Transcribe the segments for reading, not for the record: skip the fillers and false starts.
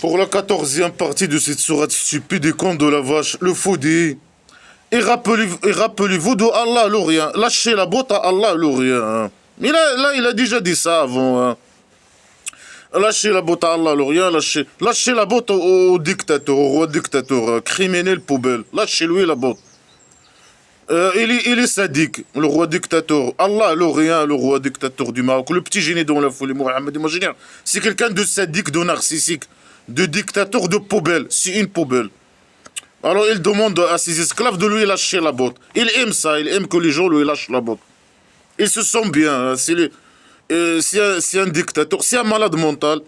Pour la 14e partie de cette sourate stupide et con de la vache, le Foudi. Et rappelez-vous de Allah le rien. Lâchez la botte à Allah le rien. Hein. Mais là, il a déjà dit ça avant. Hein. Lâchez la botte à Allah le rien. Lâchez la botte au dictateur, au roi dictateur, criminel poubelle. Lâchez-lui la botte. Il est sadique, le roi dictateur. Allah le rien, le roi dictateur du Maroc. Le petit génie dans la folie, Mohamed, imaginez. C'est quelqu'un de sadique, de narcissique, de dictateur, de poubelle. C'est une poubelle. Alors il demande à ses esclaves de lui lâcher la botte. Il aime ça, il aime que les gens lui lâchent la botte. Il se sent bien. Hein. C'est un dictateur, c'est un malade mental.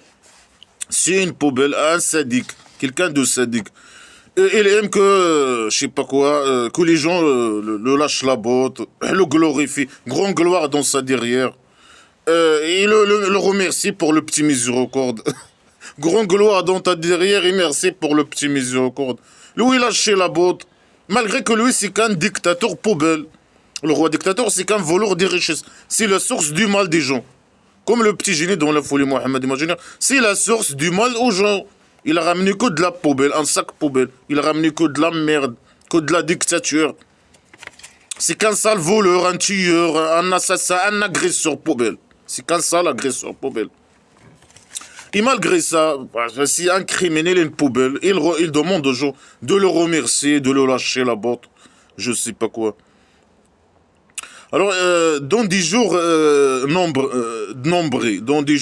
C'est une poubelle, un sadique, quelqu'un de sadique. Il aime que, je sais pas quoi, que les gens le lâchent la botte, le glorifient, grand gloire dans sa derrière. Et le remercie pour le petit miséricorde. Grand gloire dans ta derrière et merci pour le petit miséricorde. Lui, il lâche la botte, malgré que lui, c'est qu'un dictateur poubelle. Le roi dictateur, c'est qu'un voleur des richesses. C'est la source du mal des gens. Comme le petit génie dans la folie Mohamed, imaginez. C'est la source du mal aux gens. Il a ramené que de la poubelle, un sac poubelle. Il a ramené que de la merde, que de la dictature. C'est qu'un sale voleur, un tueur, un assassin, un agresseur poubelle. C'est qu'un sale agresseur poubelle. Et malgré ça, c'est un criminel, une poubelle. Il demande aux gens de le remercier, de le lâcher la botte. Je sais pas quoi. Alors, dans 10 jours nombrés, dans 10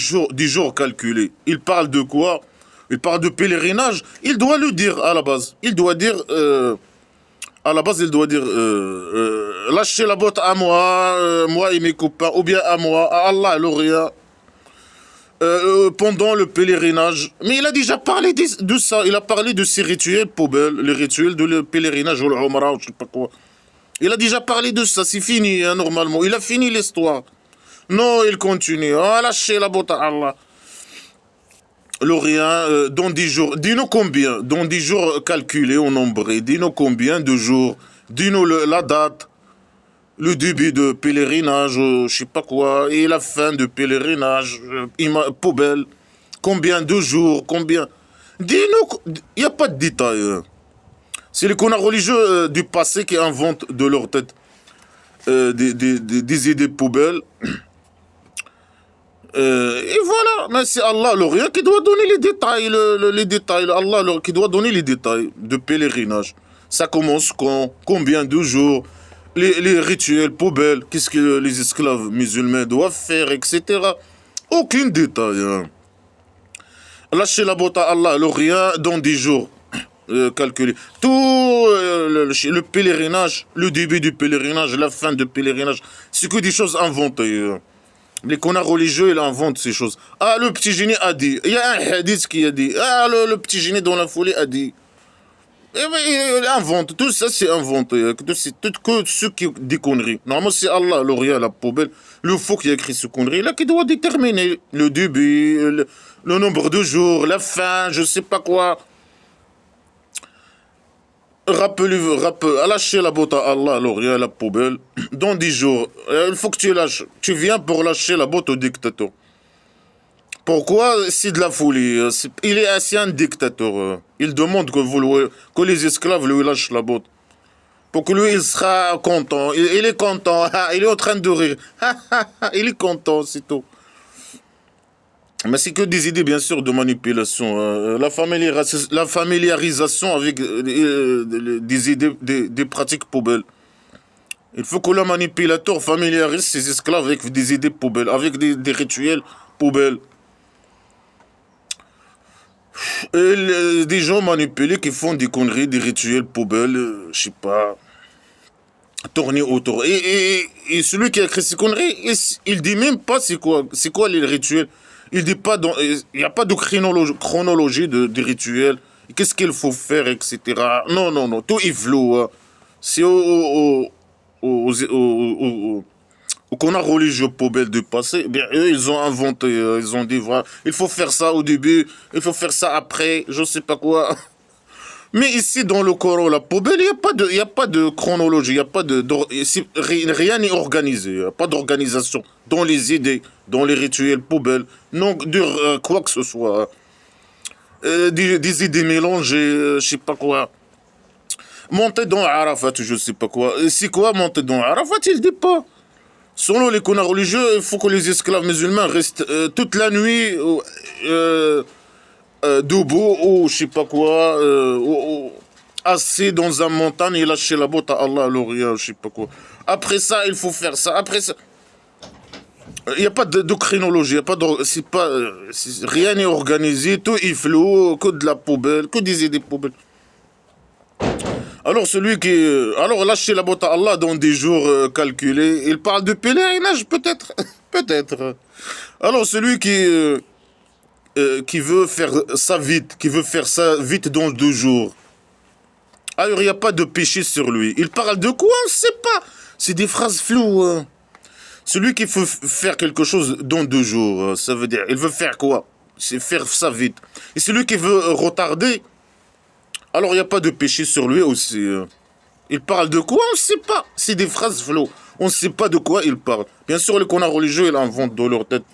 jours calculés, il parle de quoi? Il parle de pèlerinage. Il doit le dire à la base. Il doit dire, à la base, il doit dire, lâchez la botte à moi, moi et mes copains, ou bien à moi, à Allah, l'Orient, pendant le pèlerinage. Mais il a déjà parlé de ça. Il a parlé de ces rituels poubelles, les rituels de le pèlerinage ou l'Umrah, ou je sais pas quoi. Il a déjà parlé de ça, c'est fini, hein, normalement. Il a fini l'histoire. Non, il continue. Ah, lâchez la botte à Allah. L'Orient, dans 10 jours. Dis-nous combien? Dans 10 jours calculés au nombre. Dis-nous combien de jours? Dis-nous la date, le début de pèlerinage, je sais pas quoi, et la fin de pèlerinage, poubelle. Combien de jours? Combien? Dis-nous. Il n'y a pas de détails. Hein. C'est les connards religieux du passé qui inventent de leur tête des idées poubelles. Et voilà, mais c'est Allah l'Orient qui doit donner les détails, les détails. Allah qui doit donner les détails de pèlerinage. Ça commence quand? Combien de jours? Les rituels poubelles, qu'est-ce que les esclaves musulmans doivent faire, etc. Aucun détail. Hein. Lâchez la botte à Allah l'Orient dans 10 jours. Calculé. Tout le pèlerinage, le début du pèlerinage, la fin du pèlerinage, c'est que des choses inventées. Les connards religieux, ils inventent ces choses. Ah, le petit génie a dit. Il y a un hadith qui a dit. Ah, le petit génie dans la folie a dit. Il invente. Tout ça, c'est inventé. C'est tout que ceux qui des conneries. Normalement, c'est Allah, l'Orient, la poubelle, le faux qui a écrit ce connerie là, qui doit déterminer le début, le nombre de jours, la fin, je sais pas quoi. Rappelez-vous, lâchez la botte à Allah, l'Orient, la poubelle. Dans 10 jours, il faut que tu lâches. Tu viens pour lâcher la botte au dictateur. Pourquoi? C'est de la folie. Il est assez un dictateur. Il demande que les esclaves lui lâchent la botte. Pour que lui, il sera content. Il est content. Il est en train de rire. Il est content, c'est tout. Mais c'est que des idées, bien sûr, de manipulation. La familiarisation avec des idées, des pratiques poubelles. Il faut que le manipulateur familiarise ses esclaves avec des idées poubelles, avec des rituels poubelles. Et des gens manipulés qui font des conneries, des rituels poubelles, je sais pas, tourner autour. Et celui qui a écrit ces conneries, il dit même pas c'est quoi les rituels. Il dit pas, il n'y a pas de chronologie des rituels. Qu'est-ce qu'il faut faire, etc. Non, non, non, tout est flou. Hein. C'est aux connards religieux poubelles du passé, eh bien, eux, ils ont inventé, ils ont dit, voilà, il faut faire ça au début, il faut faire ça après, je sais pas quoi. Mais ici, dans le Coran, la poubelle, il n'y a pas de chronologie, il n'y a pas rien n'est organisé, il n'y a pas d'organisation dans les idées, dans les rituels poubelles, non, quoi que ce soit. des idées mélangées, je sais pas quoi. Monter dans Arafat, je sais pas quoi. C'est quoi monter dans Arafat? Il dit pas. Selon les connards religieux, il faut que les esclaves musulmans restent toute la nuit debout ou je sais pas quoi, assis dans une montagne et lâcher la botte à Allah, l'Orient, je sais pas quoi. Après ça, il faut faire ça. Après ça, il n'y a pas de chronologie, y a pas de, c'est pas, rien n'est organisé, tout est flou, que de la poubelle, que des idées poubelles. Alors celui qui, alors lâcher la botte à Allah dans des jours calculés, il parle de pèlerinage peut-être, peut-être. Alors celui qui veut faire ça vite, qui veut faire ça vite dans 2 jours. Alors il n'y a pas de péché sur lui. Il parle de quoi? On ne sait pas. C'est des phrases floues. Hein. Celui qui veut faire quelque chose dans 2 jours, ça veut dire, il veut faire quoi? C'est faire ça vite. Et celui qui veut retarder, alors il n'y a pas de péché sur lui aussi. Il parle de quoi? On ne sait pas. C'est des phrases floues. On ne sait pas de quoi il parle. Bien sûr, les connards religieux, ils inventent dans leur tête.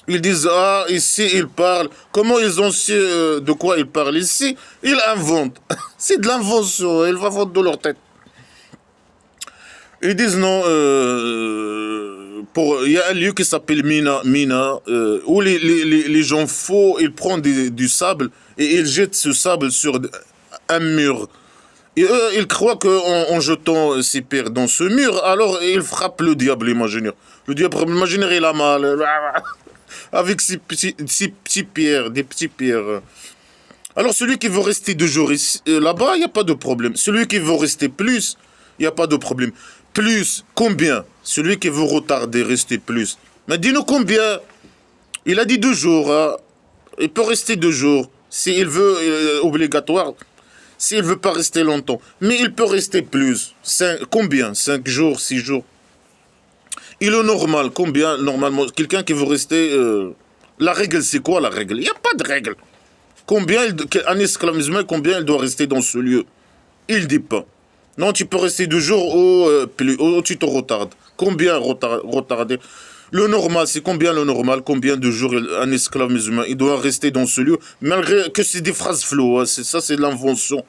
Ils disent, ah, ici, ils parlent. Comment ils ont su de quoi ils parlent ici? Ils inventent. C'est de l'invention. Ils inventent dans leur tête. Ils disent non, il y a un lieu qui s'appelle Mina, où les gens faux, ils prennent du sable et ils jettent ce sable sur un mur. Et eux, ils croient qu'en jetant ces pierres dans ce mur, alors ils frappent le diable imaginaire. Le diable imaginaire, il a mal. Avec ces petits pierres, des petits pierres. Alors celui qui veut rester 2 jours ici, là-bas, il n'y a pas de problème. Celui qui veut rester plus, il n'y a pas de problème. Plus, combien? Celui qui veut retarder, rester plus. Mais dis-nous combien? Il a dit 2 jours. Hein. Il peut rester 2 jours. S'il veut, obligatoire. S'il veut pas rester longtemps. Mais il peut rester plus. Combien? 5 jours, 6 jours. Il est normal. Combien, normalement? Quelqu'un qui veut rester... La règle, c'est quoi la règle? Il n'y a pas de règle. Combien, un esclave musulman, combien il doit rester dans ce lieu? Il dit pas. Non, tu peux rester 2 jours ou tu te retardes. Combien retarder? Le normal, c'est combien le normal? Combien de jours un esclave musulman il doit rester dans ce lieu? Malgré que c'est des phrases floues, hein, ça c'est l'invention.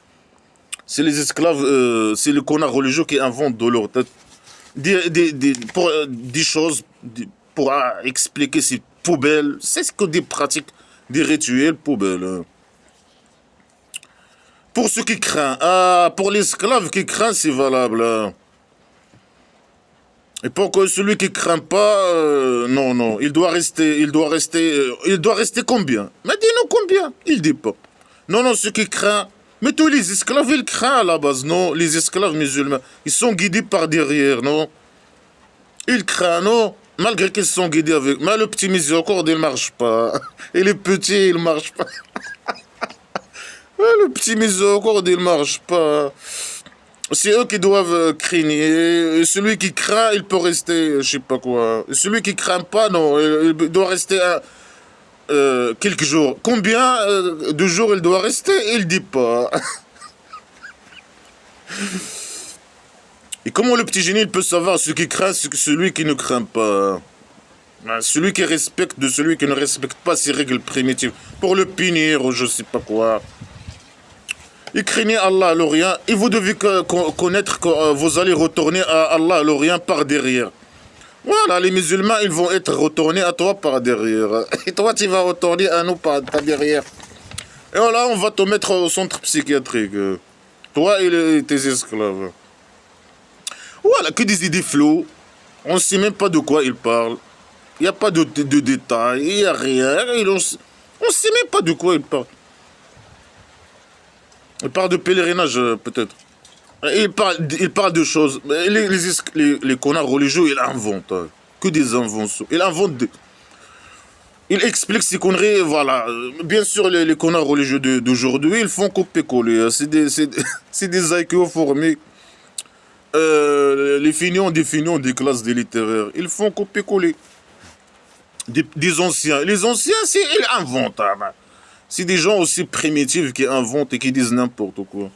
C'est les esclaves, c'est les connards religieux qui inventent de leur tête des choses pour expliquer ces poubelles. C'est que des pratiques, des rituels poubelles. Hein. Pour ceux qui craignent, pour l'esclave qui craint, c'est valable. Hein. Et pour que celui qui craint pas, non, il doit rester combien? Mais dis-nous combien? Il dit pas. Non, ceux qui craignent, mais tous les esclaves, ils craignent à la base, non? Les esclaves musulmans, ils sont guidés par derrière, non? Ils craignent, non? Malgré qu'ils sont guidés avec... Mais le petit miséricorde, il marche pas. Et les petits, il marche pas. Le petit miséricorde, il marche pas. C'est eux qui doivent craigner. Celui qui craint, il peut rester, je sais pas quoi. Celui qui craint pas, non, il doit rester quelques jours. Combien de jours il doit rester? Il dit pas. Et comment le petit génie il peut savoir ce qui craint, celui qui ne craint pas? Celui qui respecte de celui qui ne respecte pas ces règles primitives. Pour le punir ou je sais pas quoi. Et craignez Allah à l'Orient, et vous devez connaître que vous allez retourner à Allah à l'Orient par derrière. Voilà, les musulmans, ils vont être retournés à toi par derrière. Et toi, tu vas retourner à nous par derrière. Et voilà, on va te mettre au centre psychiatrique. Toi et tes esclaves. Voilà, que des idées floues. On ne sait même pas de quoi ils parlent. Il n'y a pas de détails, il n'y a rien. On ne sait même pas de quoi ils parlent. Il parle de pèlerinage, peut-être. Il parle de choses. Les connards religieux, ils inventent. Hein. Que des inventions. Ils inventent Ils expliquent ces conneries, voilà. Bien sûr, les connards religieux d'aujourd'hui, ils font copier-coller. Hein. C'est des IQ formés. Les feignants des classes des littéraires. Ils font copier-coller. Des anciens. Les anciens, ils inventent. Hein. C'est des gens aussi primitifs qui inventent et qui disent n'importe quoi.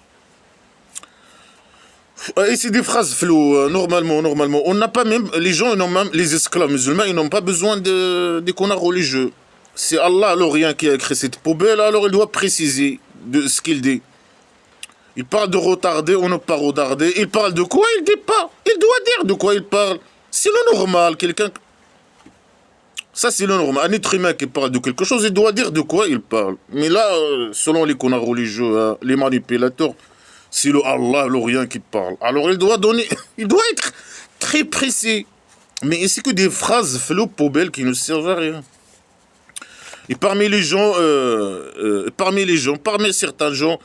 Et c'est des phrases floues, normalement. On n'a pas même, les gens, les esclaves musulmans, ils n'ont pas besoin des connards religieux. C'est Allah alors rien qui a écrit cette poubelle, alors il doit préciser de ce qu'il dit. Il parle de retarder ou ne pas retarder. Il parle de quoi? Il dit pas. Il doit dire de quoi il parle. C'est le normal. Quelqu'un. Ça, c'est le normal. Un être humain qui parle de quelque chose, il doit dire de quoi il parle. Mais là, selon les connards religieux, hein, les manipulateurs, c'est le Allah, le rien qui parle. Alors il doit donner. Il doit être très précis. Mais c'est que des phrases floues poubelles qui ne servent à rien. Et parmi parmi certains gens,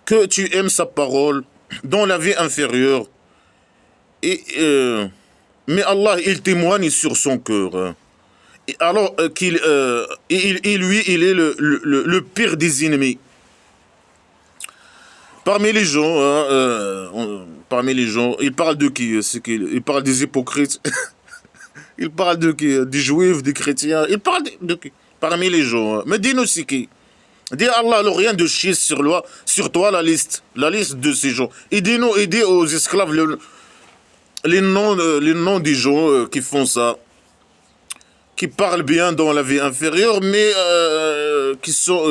que tu aimes sa parole dans la vie inférieure. Et, mais Allah, il témoigne sur son cœur. Hein. Et alors lui, il est le pire des ennemis. Parmi les gens, hein, parmi les gens, il parle de qui? Il parle des hypocrites. Il parle de qui? Des juifs, des chrétiens. Il parle de qui? Parmi les gens. Hein. Mais dis-nous c'est qui? Dis Allah, alors rien de chier sur toi la liste de ces gens. Et dis-nous, et dis aux esclaves les noms des gens qui font ça, qui parlent bien dans la vie inférieure, mais qui sont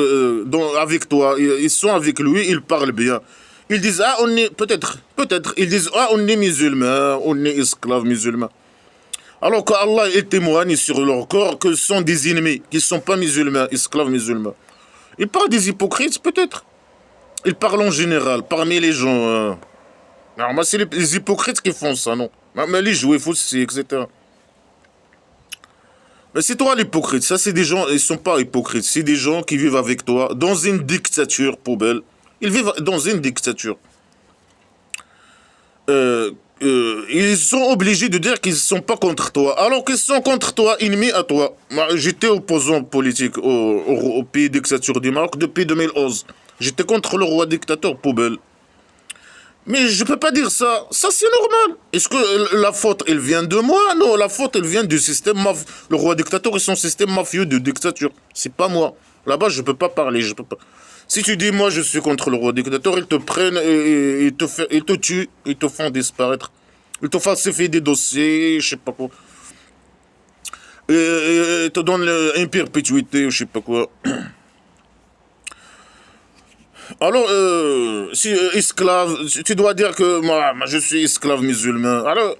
avec toi. Ils sont avec lui, ils parlent bien. Ils disent, ah, on est, peut-être, ils disent, ah, on est musulmans, on est esclaves musulmans. Alors qu'Allah, il témoigne sur leur corps que ce sont des ennemis, qui ne sont pas musulmans, esclaves musulmans. Il parle des hypocrites, peut-être. Il parle en général, parmi les gens. Alors, moi, c'est les hypocrites qui font ça, non? Mais les juifs aussi, etc. Mais c'est toi l'hypocrite. Ça, c'est des gens, ils ne sont pas hypocrites. C'est des gens qui vivent avec toi dans une dictature, poubelle. Ils vivent dans une dictature. Ils sont obligés de dire qu'ils ne sont pas contre toi, alors qu'ils sont contre toi, ennemis à toi. Moi, j'étais opposant politique au pays dictature du Maroc depuis 2011. J'étais contre le roi dictateur poubelle. Mais je ne peux pas dire ça. Ça, c'est normal. Est-ce que la faute, elle vient de moi? Non, la faute, elle vient du système mafieux. Le roi dictateur et son système mafieux de dictature. C'est pas moi. Là-bas, je ne peux pas parler. Je peux pas. Si tu dis, moi, je suis contre le roi dictateur, ils te prennent et ils te tuent, ils te font disparaître. Ils te falsifient des dossiers, je sais pas quoi. Et ils te donnent une perpétuité, je sais pas quoi. Alors, si esclave, tu dois dire que moi, je suis esclave musulman. Alors,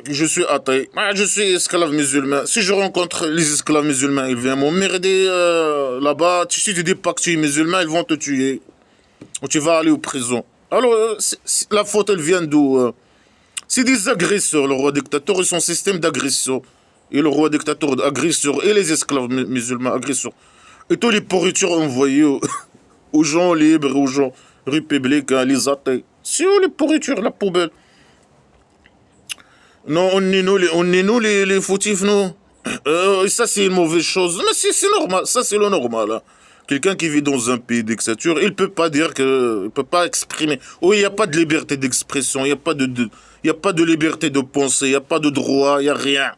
je suis athée. Moi, je suis esclave musulman. Si je rencontre les esclaves musulmans, ils viennent m'emmerder là-bas. Si tu dis pas que tu es musulman, ils vont te tuer. Ou tu vas aller en prison. Alors, la faute, elle vient d'où? C'est des agresseurs, le roi dictateur et son système d'agression. Et le roi dictateur agresseur et les esclaves musulmans agresseurs. Et tous les pourritures envoyées aux gens libres, aux gens républicains, les athées. C'est où les pourritures, la poubelle? Non, on est nous les fautifs, nous. Et ça, c'est une mauvaise chose. Mais c'est normal, ça, c'est le normal. Hein. Quelqu'un qui vit dans un pays dictature, il peut pas dire que, il peut pas exprimer. Oui, il n'y a pas de liberté d'expression, il n'y a pas il y a pas de liberté de penser, il n'y a pas de droit, il n'y a rien.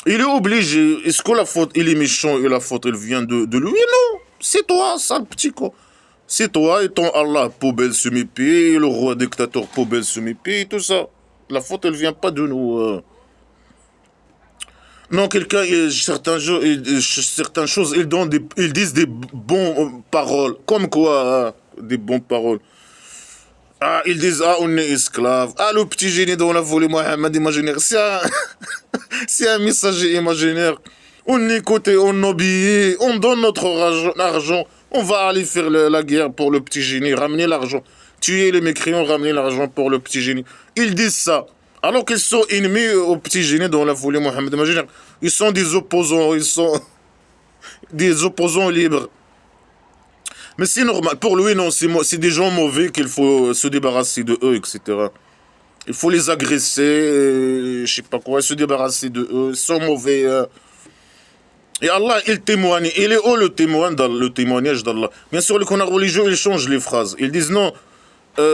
Il est obligé. Est-ce que la faute, il est méchant et la faute, elle vient de lui? Non. C'est toi, sale petit con. C'est toi et ton Allah, poubelle semi-pied, et le roi dictateur, poubelle semi-pied, et tout ça. La faute, elle vient pas de nous. Non, quelqu'un, certaines choses, ils disent des bons paroles. Comme quoi, hein, des bonnes paroles. Ah, ils disent, ah, on est esclave. Ah, le petit génie dans la volée Mohamed imaginaire. C'est un messager imaginaire. On est côté, on obéit, on donne notre argent. On va aller faire la guerre pour le petit génie, ramener l'argent. Tuer les mécréants, ramener l'argent pour le petit génie. Ils disent ça. Alors qu'ils sont ennemis au petit génie dans la folie Mohamed imaginaire. Ils sont des opposants, ils sont des opposants libres. Mais c'est normal. Pour lui, non, c'est des gens mauvais qu'il faut se débarrasser de eux, etc. Il faut les agresser, je sais pas quoi, se débarrasser de eux. Ils sont mauvais. Et Allah, il témoigne. Il est où le témoignage d'Allah? Bien sûr, les connards religieux, ils changent les phrases. Ils disent non.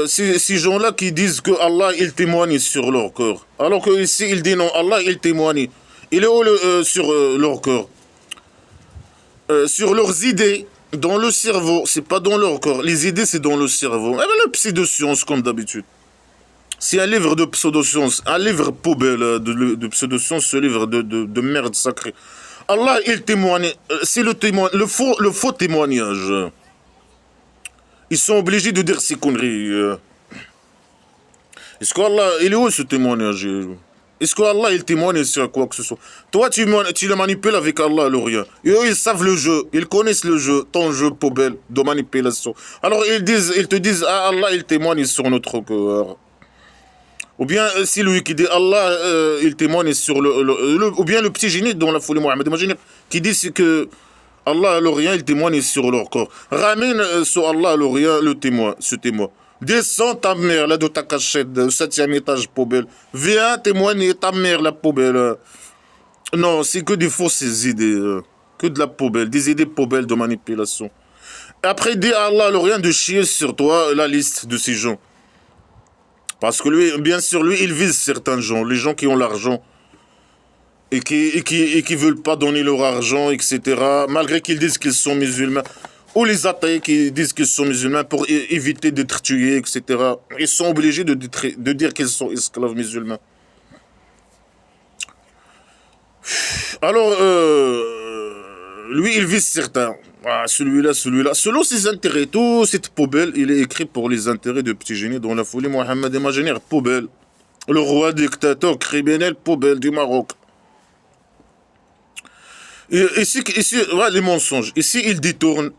Ces gens-là qui disent que Allah, il témoigne sur leur cœur. Alors que ici, il dit non, Allah, il témoigne. Il est où sur leur cœur? Sur leurs idées. Dans le cerveau, c'est pas dans leur corps. Les idées, c'est dans le cerveau. Eh bien, le pseudoscience, comme d'habitude. C'est un livre de pseudoscience, un livre poubelle de pseudoscience, ce livre de merde sacrée. Allah, il témoigne, c'est le faux témoignage. Ils sont obligés de dire ces conneries. Est-ce qu'Allah, il est où ce témoignage? Est-ce qu'Allah, il témoigne sur quoi que ce soit? Toi, tu le manipules avec Allah, le rien. Et eux, ils savent le jeu. Ils connaissent le jeu, ton jeu poubelle de manipulation. Alors, ils te disent, ah, Allah, il témoigne sur notre cœur. Ou bien, c'est lui qui dit, Allah, il témoigne sur ou bien le petit génie dans la folie Mohammed. Imaginez, qui dit que Allah, le rien, il témoigne sur leur corps. Ramène sur Allah, le rien, le témoin, ce témoin. Descends ta mère, là, de ta cachette, du 7e étage, poubelle. Viens témoigner ta mère, la poubelle. Non, c'est que des fausses idées. Que de la poubelle, des idées poubelles de manipulation. Après, dis à Allah, le rien, de chier sur toi la liste de ces gens. Parce que lui, bien sûr, lui, il vise certains gens, les gens qui ont l'argent et qui veulent pas donner leur argent, etc. Malgré qu'ils disent qu'ils sont musulmans. Ou les athées qui disent qu'ils sont musulmans pour éviter d'être tués, etc. Ils sont obligés de dire qu'ils sont esclaves musulmans. Alors, lui, il vise certains. Ah, celui-là. Selon ses intérêts, tout cette poubelle, il est écrit pour les intérêts de petit génie dans la folie Mohammed imaginaire. Poubelle. Le roi dictateur criminel, poubelle du Maroc. Ici, voilà les mensonges. Ici, il détourne.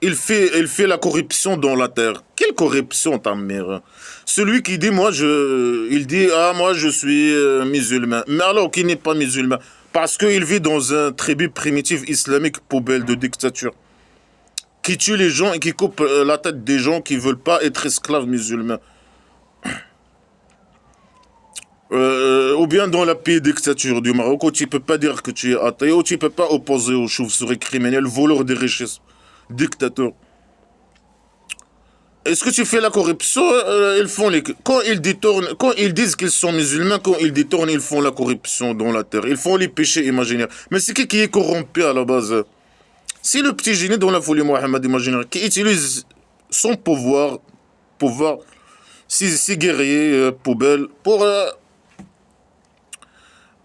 Il fait la corruption dans la terre. Quelle corruption, ta mère? Celui qui dit, il dit, ah, moi, je suis musulman. Mais alors qu'il n'est pas musulman. Parce qu'il vit dans un tribu primitif islamique poubelle de dictature. Qui tue les gens et qui coupe la tête des gens qui ne veulent pas être esclaves musulmans. Ou bien dans la pays dictature du Maroc, où tu ne peux pas dire que tu es athée, où tu ne peux pas opposer aux chauves-souris criminels, voleurs des richesses, dictateurs. Est-ce que tu fais la corruption? Ils font quand ils détournent, quand ils disent qu'ils sont musulmans, quand ils détournent, ils font la corruption dans la terre. Ils font les péchés imaginaires. Mais c'est qui est corrompu à la base? C'est le petit génie dans la folie Mohammed imaginaire qui utilise son pouvoir, ses guerriers, poubelles, pour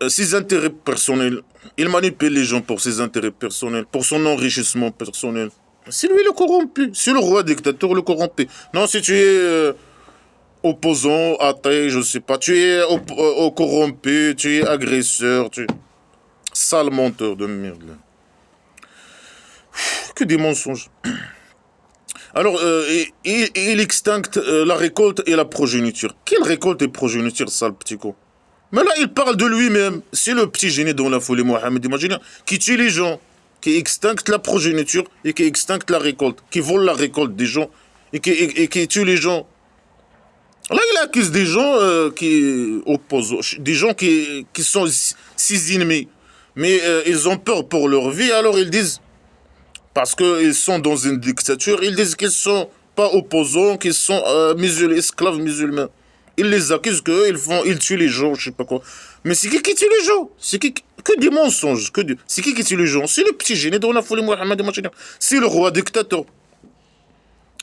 ses intérêts personnels. Il manipule les gens pour ses intérêts personnels, pour son enrichissement personnel. C'est lui le corrompu. C'est le roi dictateur le corrompu. Non, si tu es opposant, athée, je sais pas, tu es corrompu, tu es agresseur, tu es sale menteur de merde. Là. Que des mensonges. Alors, il extincte la récolte et la progéniture. Quelle récolte et progéniture, sale petit con? Mais là, il parle de lui-même. C'est le petit génie dans la folie Mohammed, imaginez, qui tue les gens, qui extincte la progéniture et qui extincte la récolte, qui vole la récolte des gens et qui tue les gens. Là, il accuse des gens qui opposent, des gens qui sont ses ennemis. Mais ils ont peur pour leur vie, alors ils disent, parce qu'ils sont dans une dictature, ils disent qu'ils ne sont pas opposants, qu'ils sont esclaves musulmans. Ils les accusent ils tuent les gens, je sais pas quoi. Mais c'est qui tue les gens? Que des mensonges. C'est qui tue les gens? C'est le petit génie dont on a folie Mohammed imaginaire. C'est le roi dictateur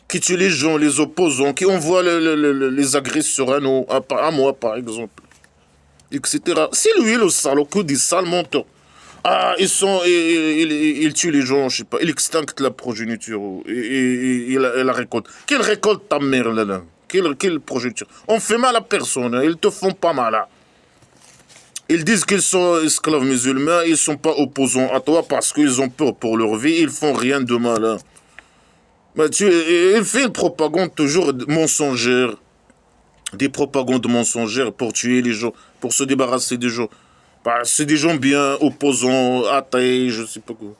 qui tue les gens, les opposants, qui envoie les agresseurs à moi, par exemple, etc. C'est lui le salaud, que des sales menteurs. Ah, ils tuent les gens, je sais pas, ils extinctent la progéniture et la récolte. Quelle récolte ta mère là? Quelle progéniture? On fait mal à personne, hein. Ils te font pas mal. Hein. Ils disent qu'ils sont esclaves musulmans, ils sont pas opposants à toi parce qu'ils ont peur pour leur vie, ils font rien de mal. Hein. Mais il fait une propagande toujours mensongère, des propagandes mensongères pour tuer les gens, pour se débarrasser des gens. Bah, c'est des gens bien opposants, athées, je sais pas quoi.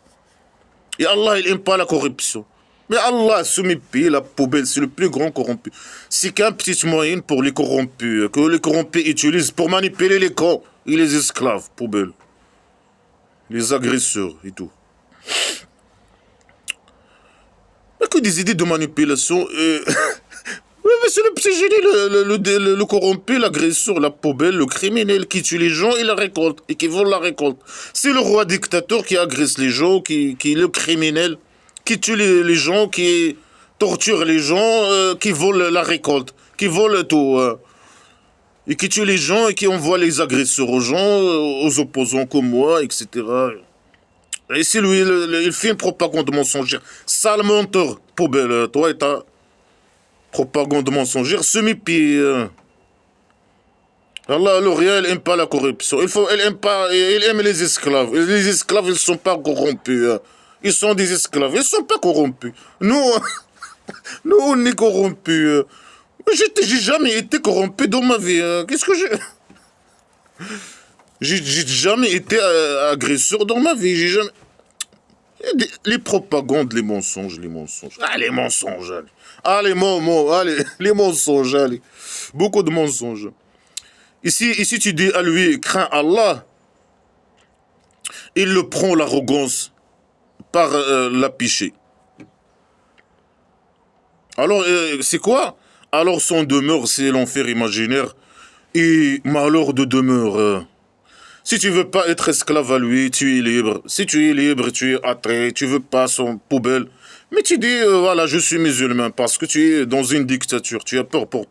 Et Allah, il n'aime pas la corruption. Mais Allah se mépie, la poubelle, c'est le plus grand corrompu. C'est qu'un petit moyen pour les corrompus, que les corrompus utilisent pour manipuler les cons et les esclaves, poubelle. Les agresseurs et tout. Mais que des idées de manipulation. Oui, mais c'est le petit génie, le corrompu, l'agresseur, la poubelle, le criminel qui tue les gens et la récolte, et qui vole la récolte. C'est le roi dictateur qui agresse les gens, qui est le criminel, qui tue les gens, qui torture les gens, qui vole la récolte, qui vole tout. et qui tue les gens et qui envoie les agresseurs aux gens, aux opposants comme moi, etc. Et c'est lui, il fait une propagande mensongère. Sale menteur, poubelle, toi et ta propagande mensongère, semi-pied. Allah, l'Orient, il n'aime pas la corruption. Il aime les esclaves. Et les esclaves, ils ne sont pas corrompus. Ils sont des esclaves. Ils ne sont pas corrompus. Nous, nous on est corrompus. J'ai jamais été corrompu dans ma vie. Qu'est-ce que j'ai... J'ai jamais été agresseur dans ma vie. J'ai jamais... Les propagandes, les mensonges, les mensonges. Ah, les mensonges, allez. Ah, allez, les mensonges, allez. Beaucoup de mensonges. Ici, tu dis à lui, crains Allah, il le prend l'arrogance par la piché. Alors, c'est quoi? Alors, son demeure, c'est l'enfer imaginaire et malheur de demeure. Si tu veux pas être esclave à lui, tu es libre. Si tu es libre, tu es attrait, tu veux pas son poubelle. Mais tu dis, voilà, je suis musulman parce que tu es dans une dictature, tu as peur pour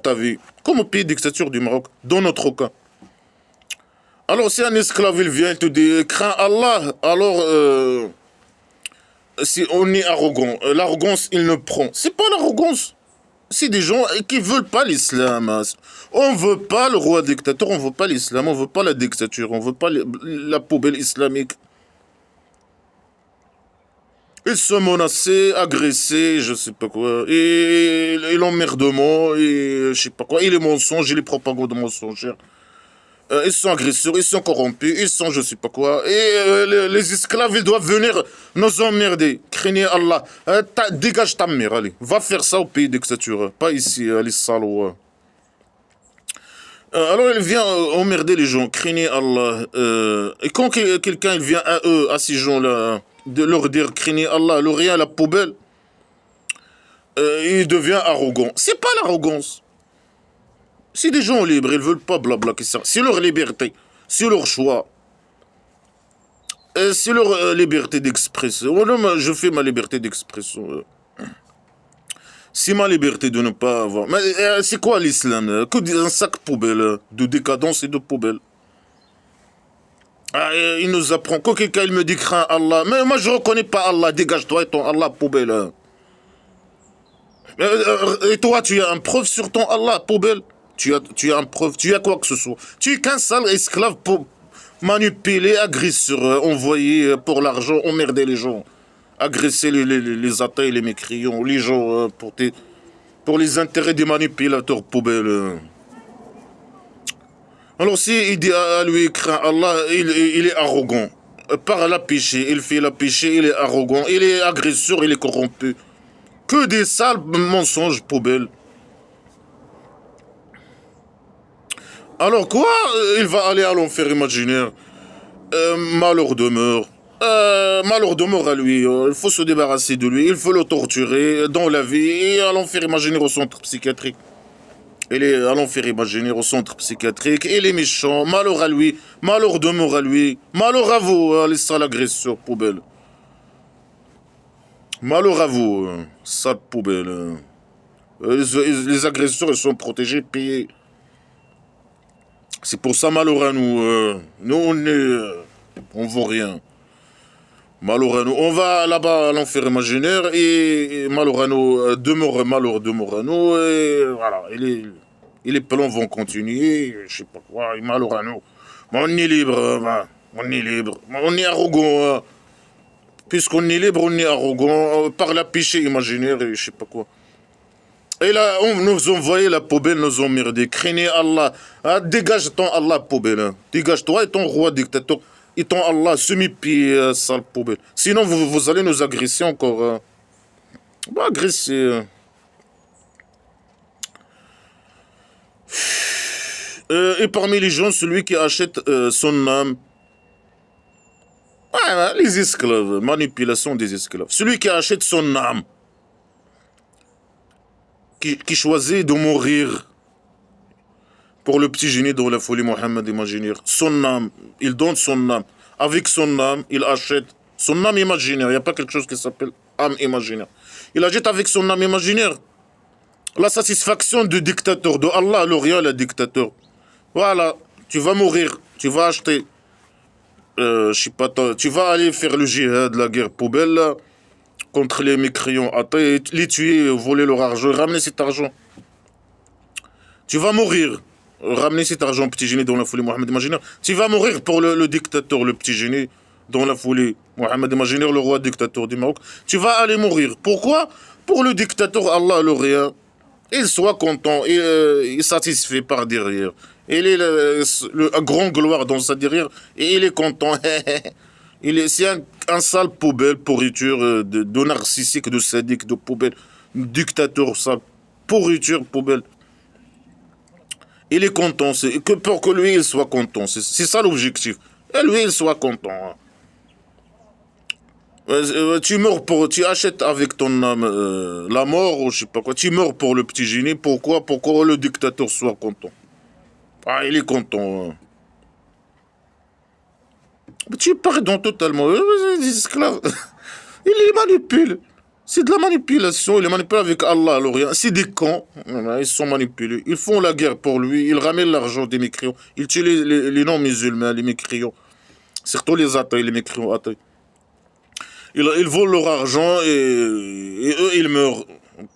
ta vie. Comme au pays dictature du Maroc, dans notre cas. Alors, si un esclave, il vient, il te dit, crains Allah, alors, si on est arrogant, l'arrogance, il ne prend. C'est pas l'arrogance. C'est des gens qui veulent pas l'islam. On veut pas le roi dictateur, on veut pas l'islam, on veut pas la dictature, on veut pas la poubelle islamique. Ils sont menacés, agressés, je sais pas quoi, et l'emmerdement, et je sais pas quoi, et les mensonges, et les propagandes mensongères. Ils sont agresseurs, ils sont corrompus, ils sont je sais pas quoi. Et les esclaves, ils doivent venir nous emmerder. Craignez Allah. Dégage ta mère, allez. Va faire ça au pays dictature. Pas ici, les salauds. Alors il vient emmerder les gens. Craignez Allah. Et quand quelqu'un il vient à eux, à ces gens-là, de leur dire craignez Allah, le rien à la poubelle, il devient arrogant. C'est pas l'arrogance. Si des gens libres, ils veulent pas blabla, c'est leur liberté, c'est leur choix, c'est leur liberté d'expression. Je fais ma liberté d'expression. C'est ma liberté de ne pas avoir. Mais c'est quoi l'islam? Que un sac poubelle de décadence et de poubelle. Ah, il nous apprend. Quand quelqu'un il me dit crains Allah, mais moi je reconnais pas Allah, dégage-toi et ton Allah poubelle. Et toi, tu as un preuve sur ton Allah poubelle? Tu as un preuve, tu as quoi que ce soit. Tu es qu'un sale esclave pour manipuler, agresseur, envoyer pour l'argent, emmerder les gens. Agresser les athées, les mécréants, les gens pour les intérêts des manipulateurs poubelles. Alors si il dit à lui, crains Allah, il est arrogant. Par la péché, il fait la péché, il est arrogant, il est agresseur, il est corrompu. Que des sales mensonges poubelles. Alors quoi? Il va aller à l'enfer imaginaire. Malheur demeure. Malheur demeure à lui. Il faut se débarrasser de lui. Il faut le torturer dans la vie et à l'enfer imaginaire au centre psychiatrique. Il est à l'enfer imaginaire au centre psychiatrique. Il est méchant. Malheur à lui. Malheur demeure à lui. Malheur à vous, les sales agresseurs poubelles. Malheur à vous, sales poubelles. Les agresseurs, ils sont protégés, payés. C'est pour ça, malheur à nous. Nous, on vaut rien. Malheur à nous. On va là-bas à l'enfer imaginaire et malheur à nous. Malheur demeure à nous. Et voilà. Et les plans vont continuer. Je sais pas quoi. Et malheur à nous. Mais on est libre. On est libre. On est arrogant. Puisqu'on est libre, on est arrogant. Par la péché imaginaire et je sais pas quoi. Et là, on nous envoyait la poubelle, nous emmerder. Craignez Allah. Ah, dégage ton Allah, poubelle. Hein. Dégage-toi et ton roi dictateur. Et ton Allah, semi-pied, sale poubelle. Sinon, vous allez nous agresser encore. Hein. Bah, agresser. Et parmi les gens, celui qui achète son âme. Ah, les esclaves. Manipulation des esclaves. Celui qui achète son âme. Qui choisit de mourir pour le petit génie dans la folie Mohammed imaginaire. Son âme, il donne son âme. Avec son âme, il achète son âme imaginaire. Il n'y a pas quelque chose qui s'appelle âme imaginaire. Il achète avec son âme imaginaire. La satisfaction du dictateur, de Allah, le rien, le dictateur. Voilà, tu vas mourir, tu vas acheter, je sais pas, tu vas aller faire le jihad, la guerre poubelle, là, contre les mécréants athées, les tuer, voler leur argent, ramener cet argent. Tu vas mourir. Ramener cet argent petit génie dans la folie Mohamed Imaginaire. Tu vas mourir pour le dictateur, le petit génie dans la folie Mohamed Imaginaire, le roi dictateur du Maroc. Tu vas aller mourir. Pourquoi? Pour le dictateur Allah le rien. Il soit content, il est satisfait par derrière. Il est un grand gloire dans sa derrière et il est content. C'est un sale poubelle, pourriture de narcissique, de sadique, de poubelle, dictateur, sale pourriture, poubelle. Il est content, c'est que pour que lui il soit content, c'est ça l'objectif. Et lui il soit content. Tu achètes avec ton âme la mort ou je sais pas quoi. Tu meurs pour le petit génie. Pourquoi? Pour que le dictateur soit content. Ah, il est content. Tu pardonnes totalement. Les esclaves, il les manipule. C'est de la manipulation, il les manipule avec Allah, alors rien. C'est des cons, ils sont manipulés. Ils font la guerre pour lui, ils ramènent l'argent des mécréants. Ils tuent les non-musulmans, les mécréants. Surtout les athées, les mécréants athées. Ils volent leur argent et eux, ils meurent.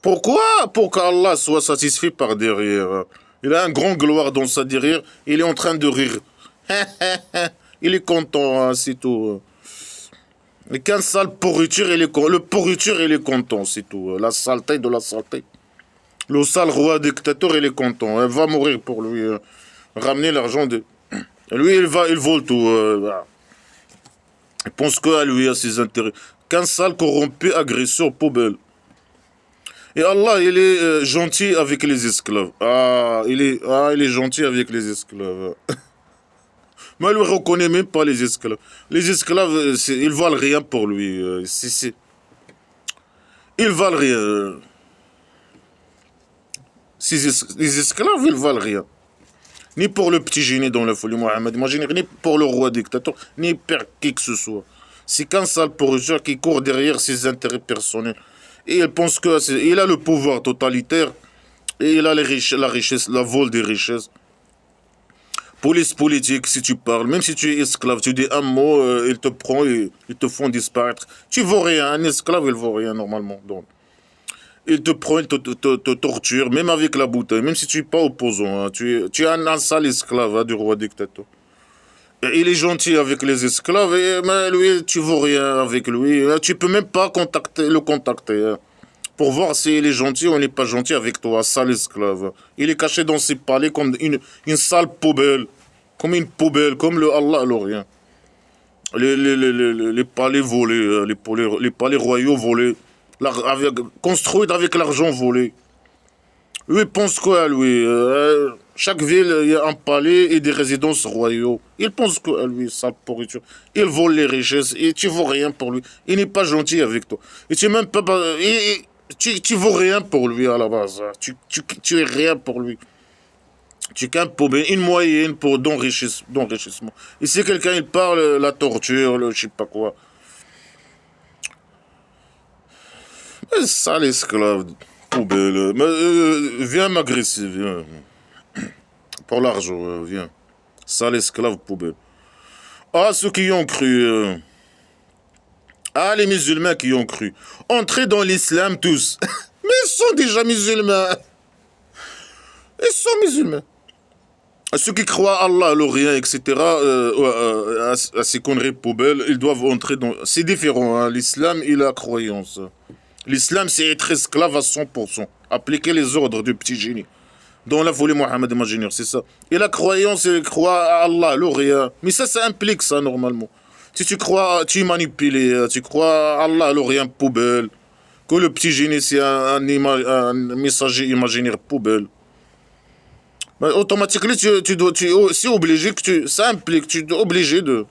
Pourquoi? Pour qu'Allah soit satisfait par derrière. Il a un grand gloire dans sa derrière, il est en train de rire. Il est content, hein, c'est tout. Mais qu'un sale pourriture, le pourriture, il est content, c'est tout. La saleté de la saleté. Le sale roi dictateur, il est content. Il va mourir pour lui. Ramener l'argent de... Lui, il vole tout. Voilà. Il pense qu'à lui, à ses intérêts. Qu'un sale corrompu, agresseur, poubelle. Et Allah, il est gentil avec les esclaves. Il est gentil avec les esclaves. Mais il ne reconnaît même pas les esclaves. Les esclaves, ils valent rien pour lui. Ils valent rien. Les esclaves, ils valent rien. Ni pour le petit génie dans la folie Mohamed, ni pour le roi dictateur, ni pour qui que ce soit. C'est qu'un sale pourriture qui court derrière ses intérêts personnels. Et il pense qu'il a le pouvoir totalitaire et il a la richesse, la vol des richesses. Police politique, si tu parles, même si tu es esclave, tu dis un mot, ils te prennent et ils te font disparaître. Tu ne vaux rien, un esclave, il ne vaut rien normalement. Donc, ils te prennent, te torturent, même avec la bouteille, même si tu n'es pas opposant. Hein, tu es un sale esclave hein, du roi dictateur. Et il est gentil avec les esclaves, mais lui, tu ne vaux rien avec lui. Tu ne peux même pas le contacter. Hein, pour voir s'il est gentil ou il n'est pas gentil avec toi, sale esclave. Il est caché dans ses palais comme une sale poubelle. Comme une poubelle, comme le Allah, le rien. Les palais volés, les palais royaux volés, construits avec l'argent volé. Lui, il pense quoi, lui? Chaque ville, il y a un palais et des résidences royaux. Il pense quoi, lui, sale pourriture? Il vole les richesses et tu ne vaux rien pour lui. Il n'est pas gentil avec toi. Et tu même pas... Tu vaux rien pour lui à la base. Tu es rien pour lui. Tu es qu'un poubelle, une moyenne pour d'enrichissement. Et si quelqu'un il parle, la torture, je sais pas quoi. Mais sale esclave, poubelle. Viens m'agresser, viens. Pour l'argent, viens. Sale esclave, poubelle. Ah, ceux qui y ont cru. Les musulmans qui y ont cru. Entrez dans l'islam tous. Mais ils sont déjà musulmans. Ils sont musulmans. Ceux qui croient à Allah, le rien, etc., à ces conneries poubelles, ils doivent entrer dans... C'est différent, hein. L'islam et la croyance. L'islam, c'est être esclave à 100%. Appliquer les ordres du petit génie. Dans la folie Mohamed imaginaire, c'est ça. Et la croyance, c'est croire à Allah, le rien. Mais ça implique ça, normalement. Si tu crois, tu es manipulé, tu crois à Allah, le rien, poubelle. Que le petit génie, c'est un messager imaginaire, poubelle. Mais automatiquement, c'est obligé ça implique, tu es obligé de...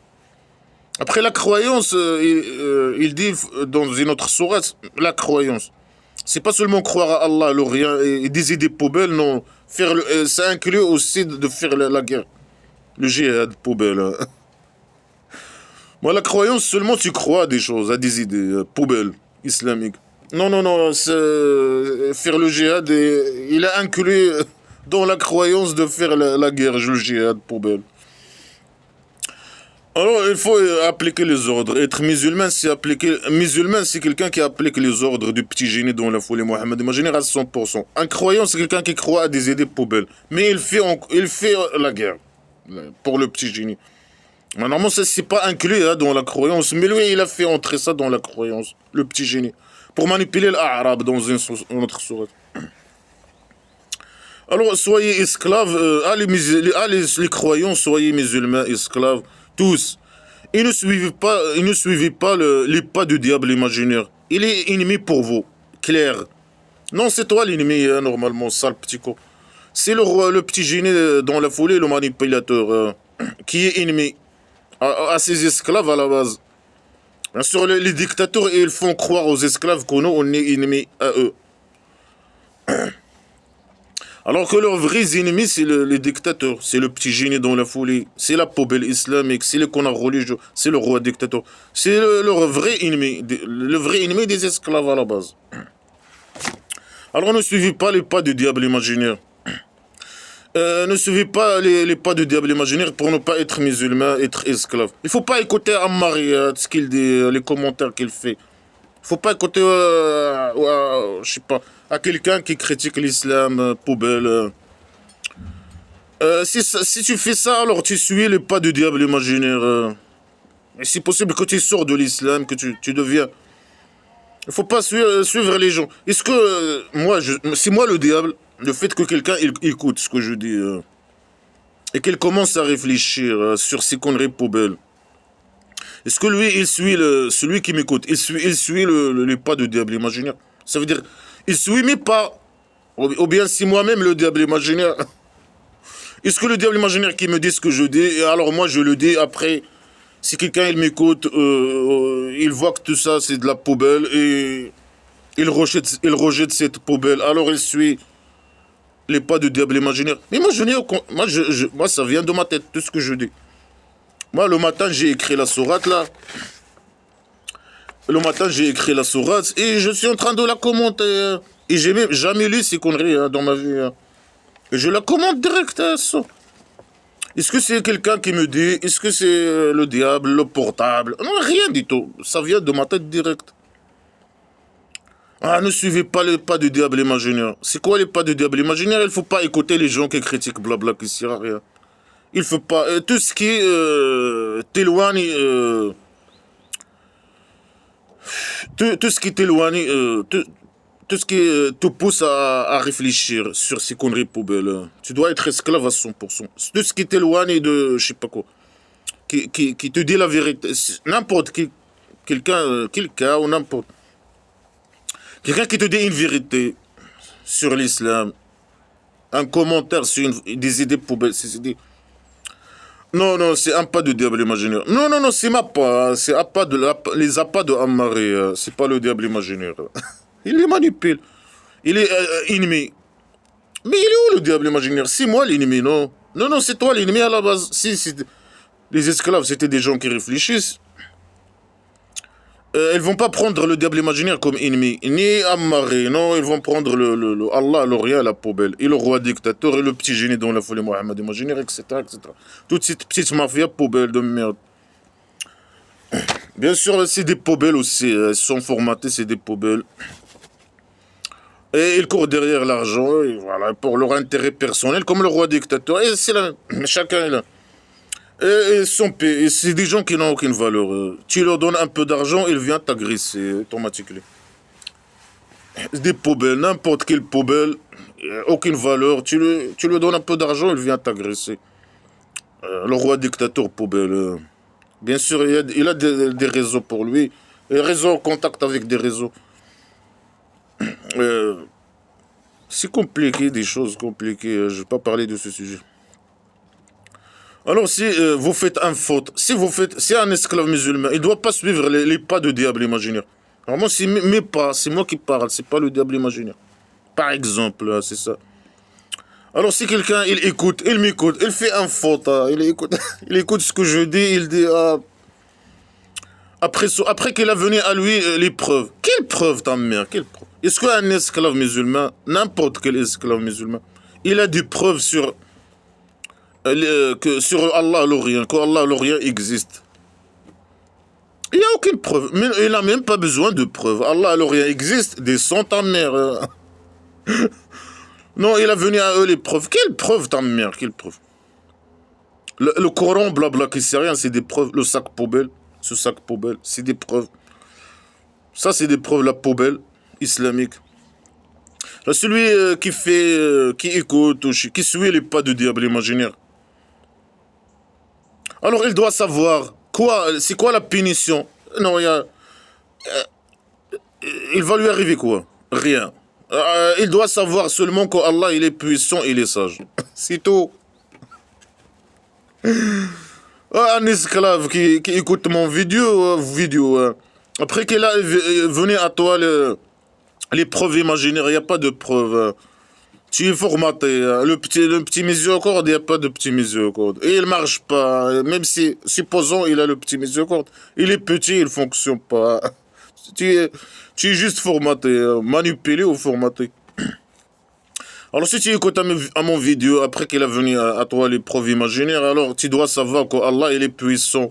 Après la croyance, il dit dans une autre sourate, la croyance. C'est pas seulement croire à Allah, le rien, et des idées poubelles, non. Ça inclut aussi de faire la guerre. Le djihad poubelle. Hein. Moi, la croyance, seulement tu crois à des choses, à des idées poubelles islamiques. Non, non, non, faire le djihad, il a inclus dans la croyance de faire la guerre, le djihad, poubelle. Alors, il faut appliquer les ordres. Être musulman, c'est appliquer. Musulman, c'est quelqu'un qui applique les ordres du petit génie dans la folie Mohammed, imaginer à 100%. Un croyant, c'est quelqu'un qui croit à des idées poubelles. Mais il fait la guerre pour le petit génie. Normalement, ça, c'est pas inclus hein, dans la croyance. Mais lui, il a fait entrer ça dans la croyance, le petit génie. Pour manipuler l'arabe dans une autre sourate. Alors, soyez esclaves, les croyants, soyez musulmans, esclaves, tous. Et ne suivez pas les pas du diable imaginaire. Il est ennemi pour vous, clair. Non, c'est toi l'ennemi, hein, normalement, sale petit con. C'est le roi, le petit génie dans la foulée, le manipulateur, qui est ennemi à ses esclaves à la base. Bien sûr, les dictateurs, ils font croire aux esclaves que nous, on est ennemis à eux. Alors que leurs vrais ennemis, c'est les dictateurs, c'est le petit génie dans la folie, c'est la poubelle islamique, c'est le connard religieux, c'est le roi dictateur. C'est leur vrai ennemi, le vrai ennemi des esclaves à la base. Alors ne suivez pas les pas du diable imaginaire. Ne suivez pas les pas du diable imaginaire pour ne pas être musulman, être esclave. Il ne faut pas écouter Ammari, ce qu'il dit, les commentaires qu'il fait. Il ne faut pas écouter, je sais pas, à quelqu'un qui critique l'islam, poubelle. Si tu fais ça, alors tu suis les pas du diable imaginaire. Et c'est possible que tu sors de l'islam, que tu deviens. Il ne faut pas suivre les gens. Est-ce que c'est moi le diable, le fait que quelqu'un écoute ce que je dis et qu'il commence à réfléchir sur ces conneries poubelles. Est-ce que lui, il suit celui qui m'écoute, il suit les pas du diable imaginaire. Ça veut dire, il suit mes pas. Ou bien c'est moi-même le diable imaginaire. Est-ce que le diable imaginaire qui me dit ce que je dis, et alors moi je le dis après, si quelqu'un il m'écoute, il voit que tout ça c'est de la poubelle et il rejette cette poubelle, alors il suit les pas du diable imaginaire. Mais moi je n'ai aucun, moi ça vient de ma tête, tout ce que je dis. Moi le matin j'ai écrit la sourate là. Le matin j'ai écrit la sourate et je suis en train de la commenter. Et j'ai même jamais lu ces conneries hein, dans ma vie. Hein. Et je la commente direct. Hein, ça. Est-ce que c'est quelqu'un qui me dit, est-ce que c'est le diable, le portable? Non, rien du tout. Ça vient de ma tête direct. Ah, ne suivez pas les pas du diable imaginaire. C'est quoi les pas du diable imaginaire? Il ne faut pas écouter les gens qui critiquent blabla qui ne sert à rien. Il faut pas. Tout ce qui t'éloigne. Tout ce qui t'éloigne. Tout ce qui te pousse à réfléchir sur ces conneries poubelles. Tu dois être esclave à 100%. Tout ce qui t'éloigne de. Je sais pas quoi. Qui te dit la vérité. N'importe qui. Quelqu'un ou n'importe. Quelqu'un qui te dit une vérité sur l'islam. Un commentaire sur des idées poubelles. Ces idées. Non, non, c'est un pas de diable imaginaire. Non, non, non, c'est ma pas. C'est les appâts de Ammari. C'est pas le diable imaginaire. Il les manipule. Il est ennemi. Mais il est où le diable imaginaire? C'est moi l'ennemi, non? Non, non, c'est toi l'ennemi à la base. Si les esclaves, c'était des gens qui réfléchissent. Ils vont pas prendre le diable imaginaire comme ennemi. Ni Ammari, non, ils vont prendre Allah, le rien, la poubelle. Et le roi dictateur et le petit génie dans la folie Mohammed imaginaire, etc., etc. Toute cette petite mafia poubelle de merde. Bien sûr, c'est des poubelles aussi. Elles sont formatées, c'est des poubelles. Et ils courent derrière l'argent, et voilà, pour leur intérêt personnel, comme le roi dictateur. Et c'est là, chacun est là. Et c'est des gens qui n'ont aucune valeur. Tu leur donnes un peu d'argent, ils viennent t'agresser automatiquement. Des poubelles, n'importe quelle poubelle, aucune valeur. Tu lui donnes un peu d'argent, il vient t'agresser. Le roi dictateur poubelle. Bien sûr, il a des réseaux pour lui. Des réseaux en contact avec des réseaux. C'est compliqué, des choses compliquées. Je ne vais pas parler de ce sujet. Alors, si vous faites un faute, si un esclave musulman, il ne doit pas suivre les pas de diable imaginaire. Alors, moi, c'est mes pas, c'est moi qui parle, c'est pas le diable imaginaire. Par exemple, c'est ça. Alors, si quelqu'un, il m'écoute, il fait un faute, il écoute ce que je dis, il dit, Après qu'il a venu à lui les preuves. Quelle preuve, ta mère? Quelle preuve? Est-ce qu'un esclave musulman, n'importe quel esclave musulman, il a des preuves sur, sur Allah l'Orient, qu'Allah l'Orient existe? Il n'y a aucune preuve. Mais il n'a même pas besoin de preuves. Allah l'Orient existe, descend ta mère. Non, il a venu à eux les preuves. Quelle preuve, ta mère? Quelle preuve? Le Coran, blabla, qui sait rien, c'est des preuves. Le sac poubelle, ce sac poubelle, c'est des preuves. Ça, c'est des preuves, la poubelle islamique. Là, celui qui fait, qui écoute, qui suit les pas du diable imaginaire. Alors, il doit savoir quoi, c'est quoi la punition. Non, il va lui arriver quoi? Rien. Il doit savoir seulement qu'Allah, il est puissant, il est sage. C'est tout. Un esclave qui écoute mon vidéo, après qu'il a venu à toi les preuves imaginaires, il n'y a pas de preuves. Tu es formaté. Le petit miséricorde, il n'y a pas de petit miséricorde. Et il ne marche pas. Même si, supposons, il a le petit miséricorde, il est petit, il ne fonctionne pas. Tu es juste formaté, manipulé ou formaté. Alors si tu écoutes à mon vidéo, après qu'il a venu à toi les preuves imaginaires, alors tu dois savoir qu'Allah, il est puissant.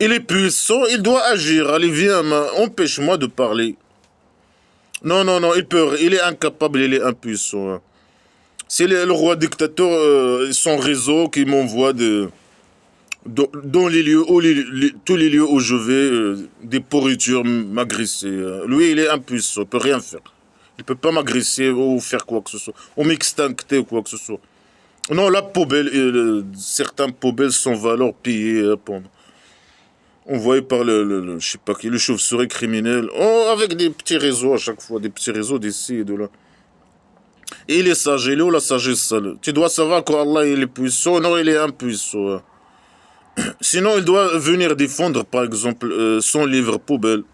Il est puissant, il doit agir. Allez, viens, empêche-moi de parler. Non, non, non, il est incapable, il est impuissant. C'est le roi dictateur, son réseau qui m'envoie dans les lieux, tous les lieux où je vais, des pourritures m'agresser. Lui, il est impuissant, il ne peut rien faire. Il ne peut pas m'agresser ou faire quoi que ce soit, ou m'extincter ou quoi que ce soit. Non, la poubelle, certains poubelles sont valeur payées, envoyés par je sais pas qui, le chauve-souris criminel, avec des petits réseaux à chaque fois, des petits réseaux d'ici et de là. Et il est sage, il est où la sagesse? Tu dois savoir qu'Allah il est puissant, non, il est impuissant. Sinon, il doit venir défendre, par exemple, son livre poubelle.